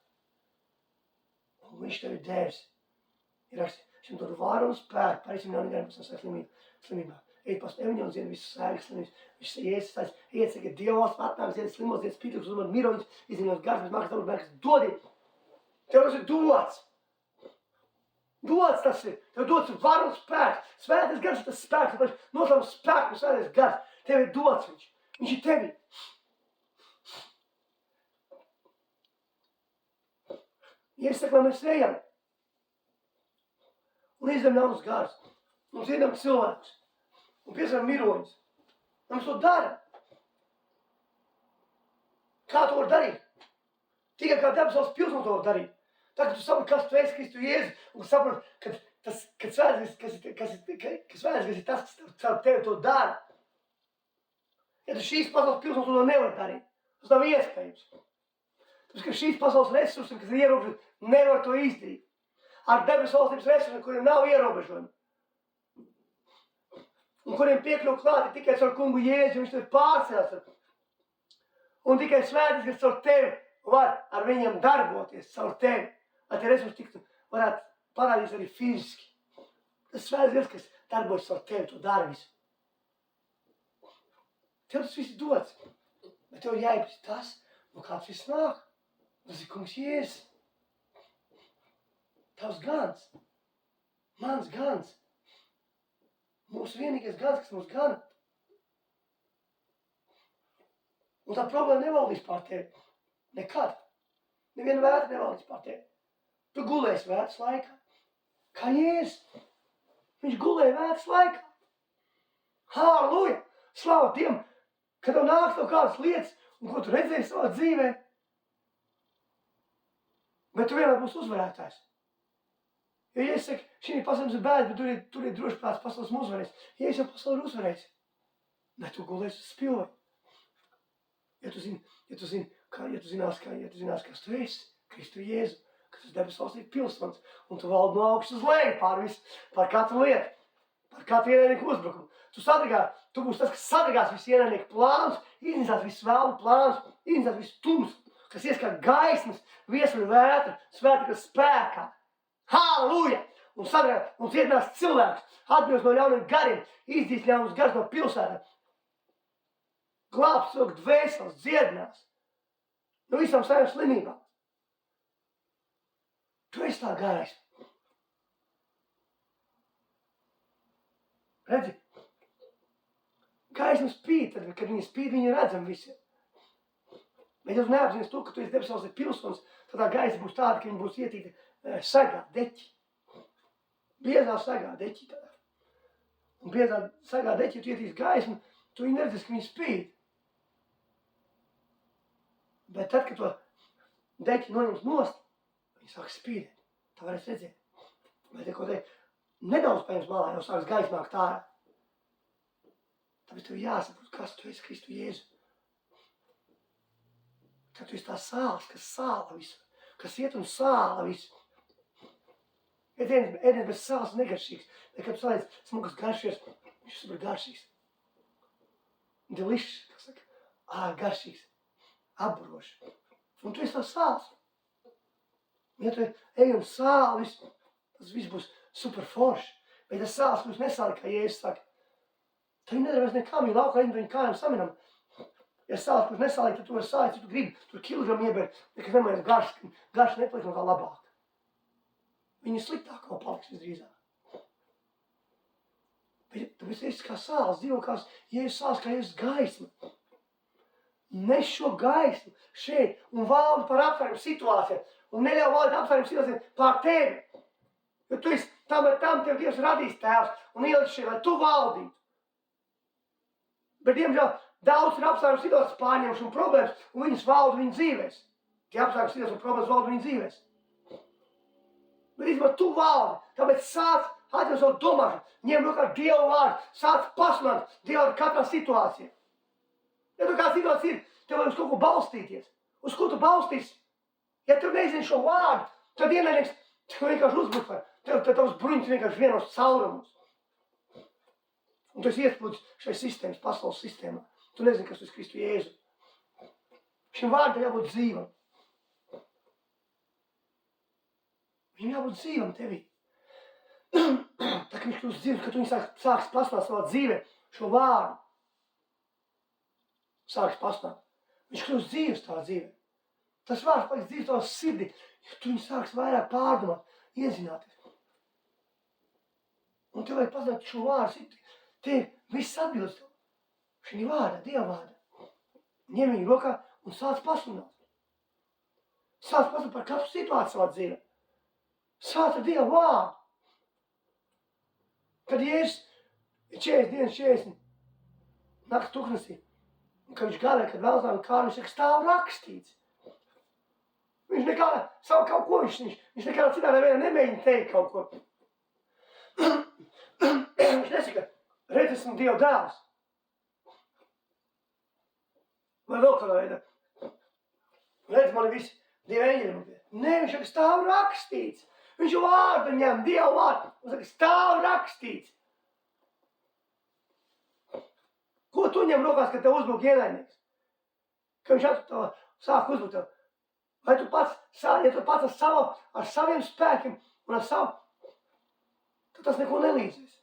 Un viņš tev ir devis. Ir rakstīt, šim dod vāru un spēku, pārīsim nav negarām pēc slimībā. Eit pas eviņu un zina visas sēgas slimības. Viņš Jēzus stāst, iet, saka, Dieva valsts atnāk, zina slimos, zina spītūks, uzmanīt miroņus, izziņos gars, bet mākas tavu bērkas, dodiet. Tev tas ir dots. Dots tas ir. Tev dots varu un spēks. Svētais gars ir tas spēks, tāpēc noslēm spēku un svētais gars. Tev ir dots viņš. Viņš ir tevi. Iesaka, mēs ejam. Un izdevām ļaunus garus. Un dziedam cilvēkus. Un piesaram miroņus. Un mēs to daram. Kā to var darīt? Tikai kā debesu valsts pilsonis to var darīt. Tā, ka tu saproti, kas tu esi, Kristu Jēzu, un saproti, ka svētais, kas ir tas, kas caur tevi to dara. Ja tu šīs pasaules pilsonis to nevar darīt, tas nav iespējams. Tāpēc, ka šīs pasaules resursi, kas ir ierobežoti, nevar to izdarīt. Ar debesu valstības resursiem, kuriem nav ierobežojumi. Un kuriem piekļuv klāti tikai caur kungu Jēzu, viņš tev pārcēlas. Un tikai svētais, kas caur tevi var ar viņiem darboties, caur tevi. Lai tie resursi tiktu, varētu parādīt arī fiziski. Tas svētais, kas darbojas caur tevi, to dara visu. Tev tas viss dots. Bet tev jāiepazīst tas, no kāds viss nāk. Tas ir kungs Jēzus. Tavs gans. Mans gans. Mūsu vienīgais gans, kas mūs gana. Un tā problēma nevaldīs pār tevi. Nekad. Neviena vētra nevaldīs pār tevi. Tu gulēsi vētras laikā. Kā Jēzus. Viņš gulēja vētras laikā. Halleluja! Slavu Dievam, ka tev nāk tev kādas lietas, un ko tu redzēji savā dzīvē. Bet tu vienmēr būsi uzvarētājs. Jo Jēzus saka, šī pasaules ir bēdas, bet tur ir droši prāts pasaules uzvarēs. Jēzus jau pasauli ir uzvarējis. Bet tu gulēsi uz spilvi. Ja tu zinās, kas tu esi, Kristu Jēzu, ka tas debesu valstī ir pilsonis, un tu valdi no augšas uz leju pār katru lietu, pār katru ienaidnieku uzbrukumu. Tu būsi tas, kas sadragās visu ienaidnieku plānus, iznīcās visu vēlnu plānus, iznīcās visu tumsu, kas ies kā gaismas, viesuļu vētra, svētīgas spēkā. Halleluja! Un sadragās, un cietinās cilvēkus, atbrīvos no ļauniem gariem, izdīs ļaunus garus no pilsētām. Glābs cilvēku dvēseles, dziedinās no visām savām slimībām. Tu esi tā gaisma. Redzi? Gaisma spīd, tad, kad viņa spīd, viņa redzam visiem. Bet ja tu neapzinies to, ka tu esi debesu valstī pilsonis, tad tā gaisma būs tāda, ka viņa būs ietīta sagā, deķi. Biezā sagā, deķi tādā. Un biezā sagā deķi, ja tu ietīsi gaismu, tu viņi neredzēs, ka viņa spīd. Bet tad, kad to deķi noņems nost, viņi sāk spīdēt. Tā varēs redzēt. Bet, ja kaut nedaudz paņems malā, jau sāks gaismāk tārā. Tāpēc tev jāsaprot, kas tu esi, Kristu Jēzu. Tad tu esi tā sāls, kas sāla visu. Kas iet un sāla visu. Ēdiens bez sāls negaršīgs. Bet, kad tu saliec smukas garšīgs, viņš ir super garšīgs. Delišs, kas saka, garšīgs. Apburoši. Un tu esi tā sāls. Ja tu ej un sāli visu, tas viss būs super forši. Bet tas sāls kļūst nesāli, kā Jēzus saka. Tad viņi nedara vairs nekām, viņi laukā viņu kājām saminam. Ja sāls kļūst nesāli, tad tu vari sāli, cik tu gribi, tur kilogramu iebērt, nekas vienmēr garš nepaliek no tā labāk. Viņi sliktāk vēl paliks visdrīzāk. Bet tāpēc es kā sāls, dzīvo kā Jēzus sāls, kā Jēzus gaisma. Nes šo gaismu šeit un valdi par apsvērumu situācijām un neļauj valdīt apsvērumu situācijām pār tevi. Jo tu esi tam tev Dievs radīs tēvs un ielicis šeit, lai tu valdītu. Bet, diemžēl, daudz ir apsvērumu situācijas pārņemšu un problēmas un viņas valda viņu dzīvēs. Tie apsvērumu situācijas un problēmas valda viņu dzīvēs. Bet, īstenībā, tu valdi, tāpēc sāc atņem savu domāšanu, ņem rokā Dievu vārdu, sāc pasludināt Dievu katrā situācijā. Ja tu kā situācija ir, tev vajag uz kaut ko balstīties. Uz ko tu balstīsi? Ja tu nezini šo vārdu, tad ienaidnieks tev vienkārši uzbruks. Tev tavs bruņas vienkārši vienos caurumus. Un tu esi iesprūdis šai sistēmas, pasaules sistēmā. Tu nezini, kas tu esi Kristu Jēzu. Šim vārdam jābūt dzīvam. Viņam jābūt dzīvam tevī. Tā kā viņš kļūst dzīves, kad tu viņi sāks paslāt savā dzīvē šo vārdu. Sāks paslāt. Viņš kļūst dzīves tavā dzīvē. Tas vārds paliks dzīves tavā sirdī, jo tu viņi sāks vairāk pārdomāt, iezināties. Un tev vajag pazināt šo vārdu. Te ir viss atbildes tev. Šī vārda, Dieva vārda. Ņem viņu rokā un sāc pasludināt. Sāc pasludināt par katru situāciju savā dzīvē. Sāc ar Dieva vārdu. Kad Jēzus ir 40 dienas 40 nakts tuknesī, un kad viņš gādāja, kad vēl zāvi kādu, viņš saka, stāv rakstīts. Viņš nekā savu kaut ko, viņš nekādā citādā veidā nemēģina teikt kaut ko. Viņš nesaka, redz, esmu Dieva dēls. Vai vēl kādā veidā. Redz, mani visi Dieva eņģeļi. Nē, viņš saka, stāv rakstīts. Viņš vārdu ņem, Dieva vārdu. Viņš saka, stāv rakstīts. Ko tu ņem rokās, kad tev uzbruk ienaidnieks? Kad viņš sāk uzbrukt tev. Vai tu pats, ja tu pats ar saviem spēkiem un ar savu, tad tas neko nelīdzēs.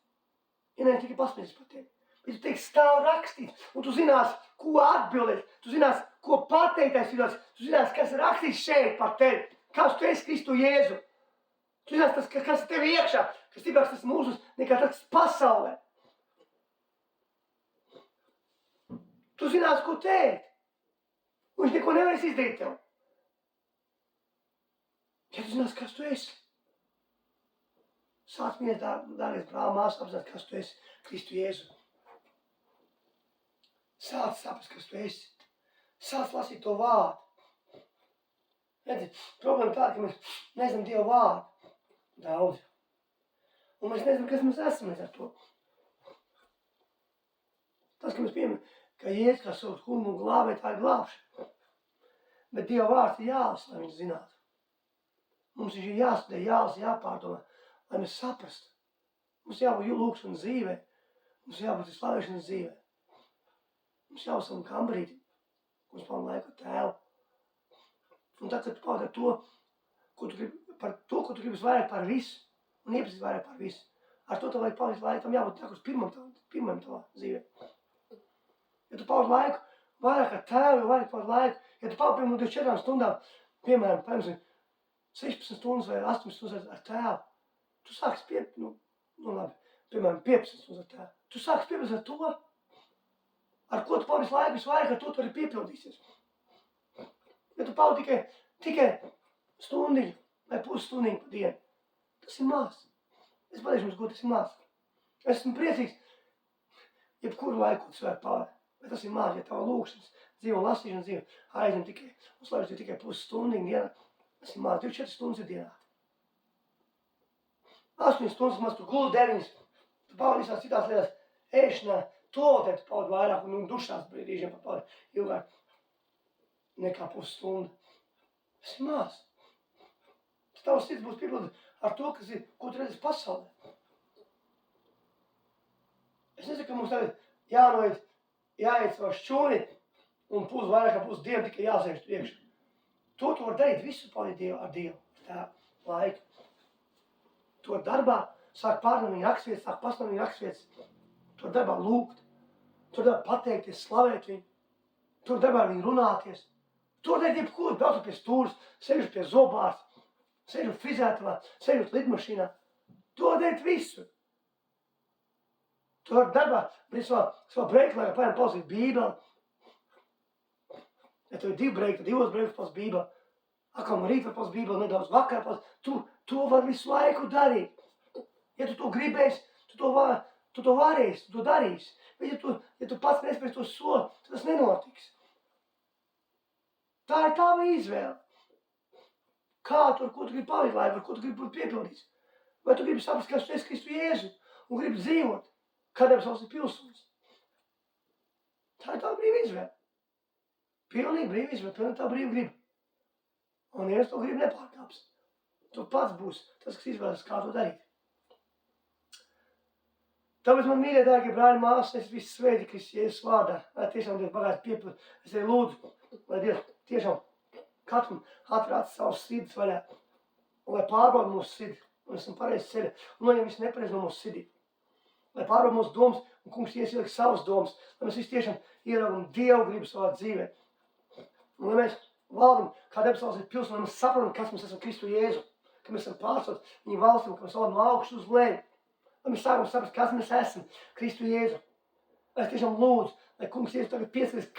Ienaidnieks tikai pasmēties par tevi. Bet tu teiksi, stāv rakstīts, un tu zinās, ko atbildēt, tu zinās, ko pateikt, tu zinās, kas ir rakstīts šeit par tevi, kas tu esi Kristu Jēzu. Tu zinās, kas ir tevi iekšā, kas stiprāks tas mūsus nekā tas pasaulē. Tu zinās, ko teikt. Un viņš neko nevarēs izdarīt tev. Ja tu zinās, kas tu esi. Sāc mīļais, dārgais brāl, māsas, apzināt, kas tu esi Kristu Jēzu. Sāc saprast, kas tu esi. Sāc lasīt to vārdu. Redzi, problēma tāda, ka mēs nezinām Dievu vārdu. Daudz. Un mēs nezinām, kas mēs esam ar to. Tas, ka mēs pieņemam, ka Jēzus kā savu kungu un glābētāju glābšanu. Bet Dieva vārds ir jālasa, lai viņš zinātu. Mums ir jāstudē, jālasa, jāpārdomā, lai mēs saprastu. Mums jābūt lūkšanas dzīvē. Mums jābūt slavēšanas dzīvē. Mums jābūt savam kambarītim. Mums pavadam laiku ar tēvu. Un tad, kad tu pavadi ar to, ko tu gribi vairāk par visu, un iepazīt vairāk par visu, ar to tev vajag pavadīt laiku, tam jābūt tākus pirmam tavā dzīvē. Ja tu pavadi laiku vairāk ar tēvu, jo vairāk pavadi laiku, ja tu pavadi piemēram 24 stundām, piemēram, 16 stundas vai 18 stundas ar tēvu, tu sāksi piemēram 15 stundas ar tēvu. Tu sāksi piepildīt ar to, ar ko tu pavadīs laiku visvairāk, ar to tu arī piepildīsies. Ja tu pavadi tikai stundiņu vai pusstundiņu pa dienu, tas ir maz. Es pateikšu jums, ko tas ir maz. Es esmu priecīgs, jebkuru laiku, ko tu svēr pavadi. Bet tas ir maz, ja tava lūkšanas dzīve un lasīšanas dzīve aizņem tikai, un slavēs tikai pusstundiņu dienā. Tas ir maz, 24 stundas ir dienā. 8 stundas maz, tu guli 9. Tu pavadi visās citās lietās ēšanā, toaletē tu pavadi vairāk un dušās brīdīžiem pavadi ilgāk nekā pusstundu. Tas ir maz. Tavs sirds būs piepildīt ar to, ko tu redzēsi pasaulē. Es nesaku, ka mums tagad jāiet savā šķūni un vairāk kā pusdienu tikai jāsēž priekšā. To tu var darīt visu pavadīt ar Dievu, ar tā laiku. to darbā sāk pārdomāt rakstvietas, sāk pasludināt rakstvietas, to darbā lūgt, to darbā pateikties, slavēt viņu, to darbā ar viņu runāties, to darīt jebko, braucot pie stūras, sēžot pie zobārsta, sēžot frizētavā, sēžot lidmašīnā, to darīt visu. To darbā, bet savā breiklā, ja paņem palasīt Bībeli, ja tev ir 2 breiki, tad 2 breikos palasīt Bībeli, atkal no rīta var palasīt Bībeli, nedaudz vakarā palasīt, to var visu laiku darīt. Ja tu to gribēsi, tu to varēsi, tu to darīsi. Bet ja tu pats nespēsi to soli, tad tas nenotiks. Tā ir tava izvēle. Kā tu, ar ko tu gribi palikt laimīgs, ar ko tu gribi būt piepildīts? Vai tu gribi saprast, kas tu esi Kristu Jēzu un gribi dzīvot, kā Dievs valsts ir pilsonis? Tā ir tava brīva izvēle. Pilnīgi brīva izvēle, pilnīgi tā brīva griba. Un neviens to gribi nepārkāps. Tu pats būsi tas, kas izvēlas, kā to darīt. Tāpēc, man mīļie, dārgie brāļi, māsas, es visu sveicu Kristu Jēzus vārdā. Lai tiešām Dievs bagāti piepildu. Es tevi lūdzu, lai Dievs tiešām katram atverātu savus sirdis vaļā. Un lai pārbauda mūsu sirdi. Un esam pareizi ceļā. Un lai viss nepareiz no mūsu sirdī. Lai pārbauda mūsu domas. Un kungs ieliek savas domas. Lai mēs visi tiešām ieraugam Dievu gribu savā dzīvē. Un lai mēs valdam, kā debes valsts ir pilsoni, lai mēs saprotam, kas mēs esam Kristu Jēzu. Ka mēs esam pārstāvot viņa valstīm, ka mēs valdam no augšas uz leju. Lai mēs sākam saprast, kas mēs esam Kristu Jēzu. Es tiešām lūdzu, lai kungs Jēzus tagad pieskaries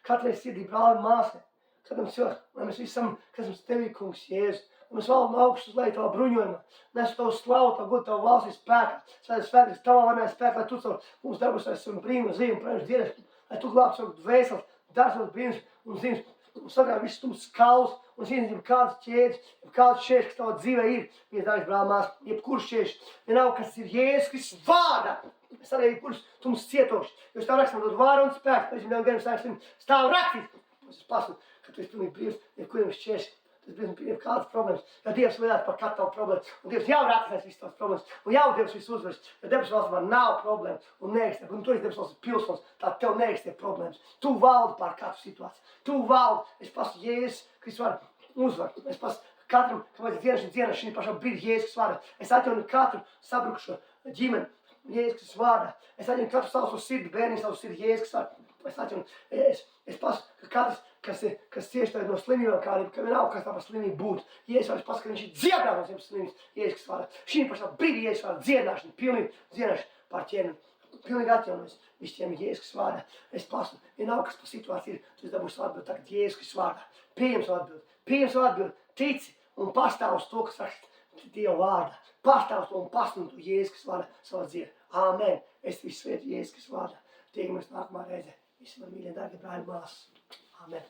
katrai sirdī, brāli, māsai, katram cilvēkam, lai mēs visi esam, kas mums tevī, kungs Jēzu. Lai mēs valdam no augšas uz leju tavā bruņojumā, nesu tavu slavu, tavu godu, tavu valstī spēkā, svētīs tavā vainā spēkā, lai tu savu mūsu darbus esam brīnumu, zīmu, prējuši dienas, lai tu glābtu savu dvēseles, dar savus brīnus un zīmes, un sakrāt visus tums kaulus, un zināt, kādas ķēdes, kādas šķēršļi, kas tavā dzīvē ir,mies dārgais brāl, mās, jebkurš šķēršļi, vienalga, kas ir Jēzus Kristus vārdā. Es arī jebkurš tums cietoši, jo es tev rakstam dod vāru un spēku, pēc viņam gadiem sāksim stāv rakstīts. Es pasmu, ka tu esi pilnīgi brīvs, jebkuriem šķēršļi. Tas brīvs pieņem kādas problēmas, jo Dievs vedās par katru tavu problēmu, un Dievs jau ir atrisinājis visas tavas problēmas, un jau Dievs visu uzvaras, jo debes valstībā nav problēma un neeksistē, un tu esi debes valsts pilsonis, tā tev neeksistē problēmas. Tu valdi pār katru situāciju, tu valdi, es pasu Jēzus, Kristus vārdā uzvar, es pasu katram, ka vajag dienas šī pašā brīdī Jēzus vārdā, es atjaunu katru sabrukušo ģimeni, Jēzus vārdā, es atjaunu katru savu sirdi, bērniņu savu sirdi Jēzus vārdā, es atjaunu, es pasu, ka katrs, kas cieši tagad no slimībām kādiem, ka vienalga, kas tā par slimību būtu. Jēzus vārds pasaka, ka viņš ir dziedinājis no šiem slimības. Jēzus vārdā. Šī pašā brīdī Jēzus vārdā dziedināšana, pilnīgi dziedināšana pār ķēmiem. Pilnīgi atjaunojas visiem Jēzus vārdā. Es pasu, vienalga, kas par situāciju ir, tu dabūsi atbildi tagad Jēzus vārdā. Pieņem savu atbildi, tici un pastāv uz to, kas raksta Dieva vārdā. Pastāv uz to un pasludini to Jēzus vārdā savā dzīvē. Āmen. Es visu sveicu Jēzus vārdā. Tiekamies nākamā reize. Visi man mīļie, dārgie brāļi, māsas. Amen.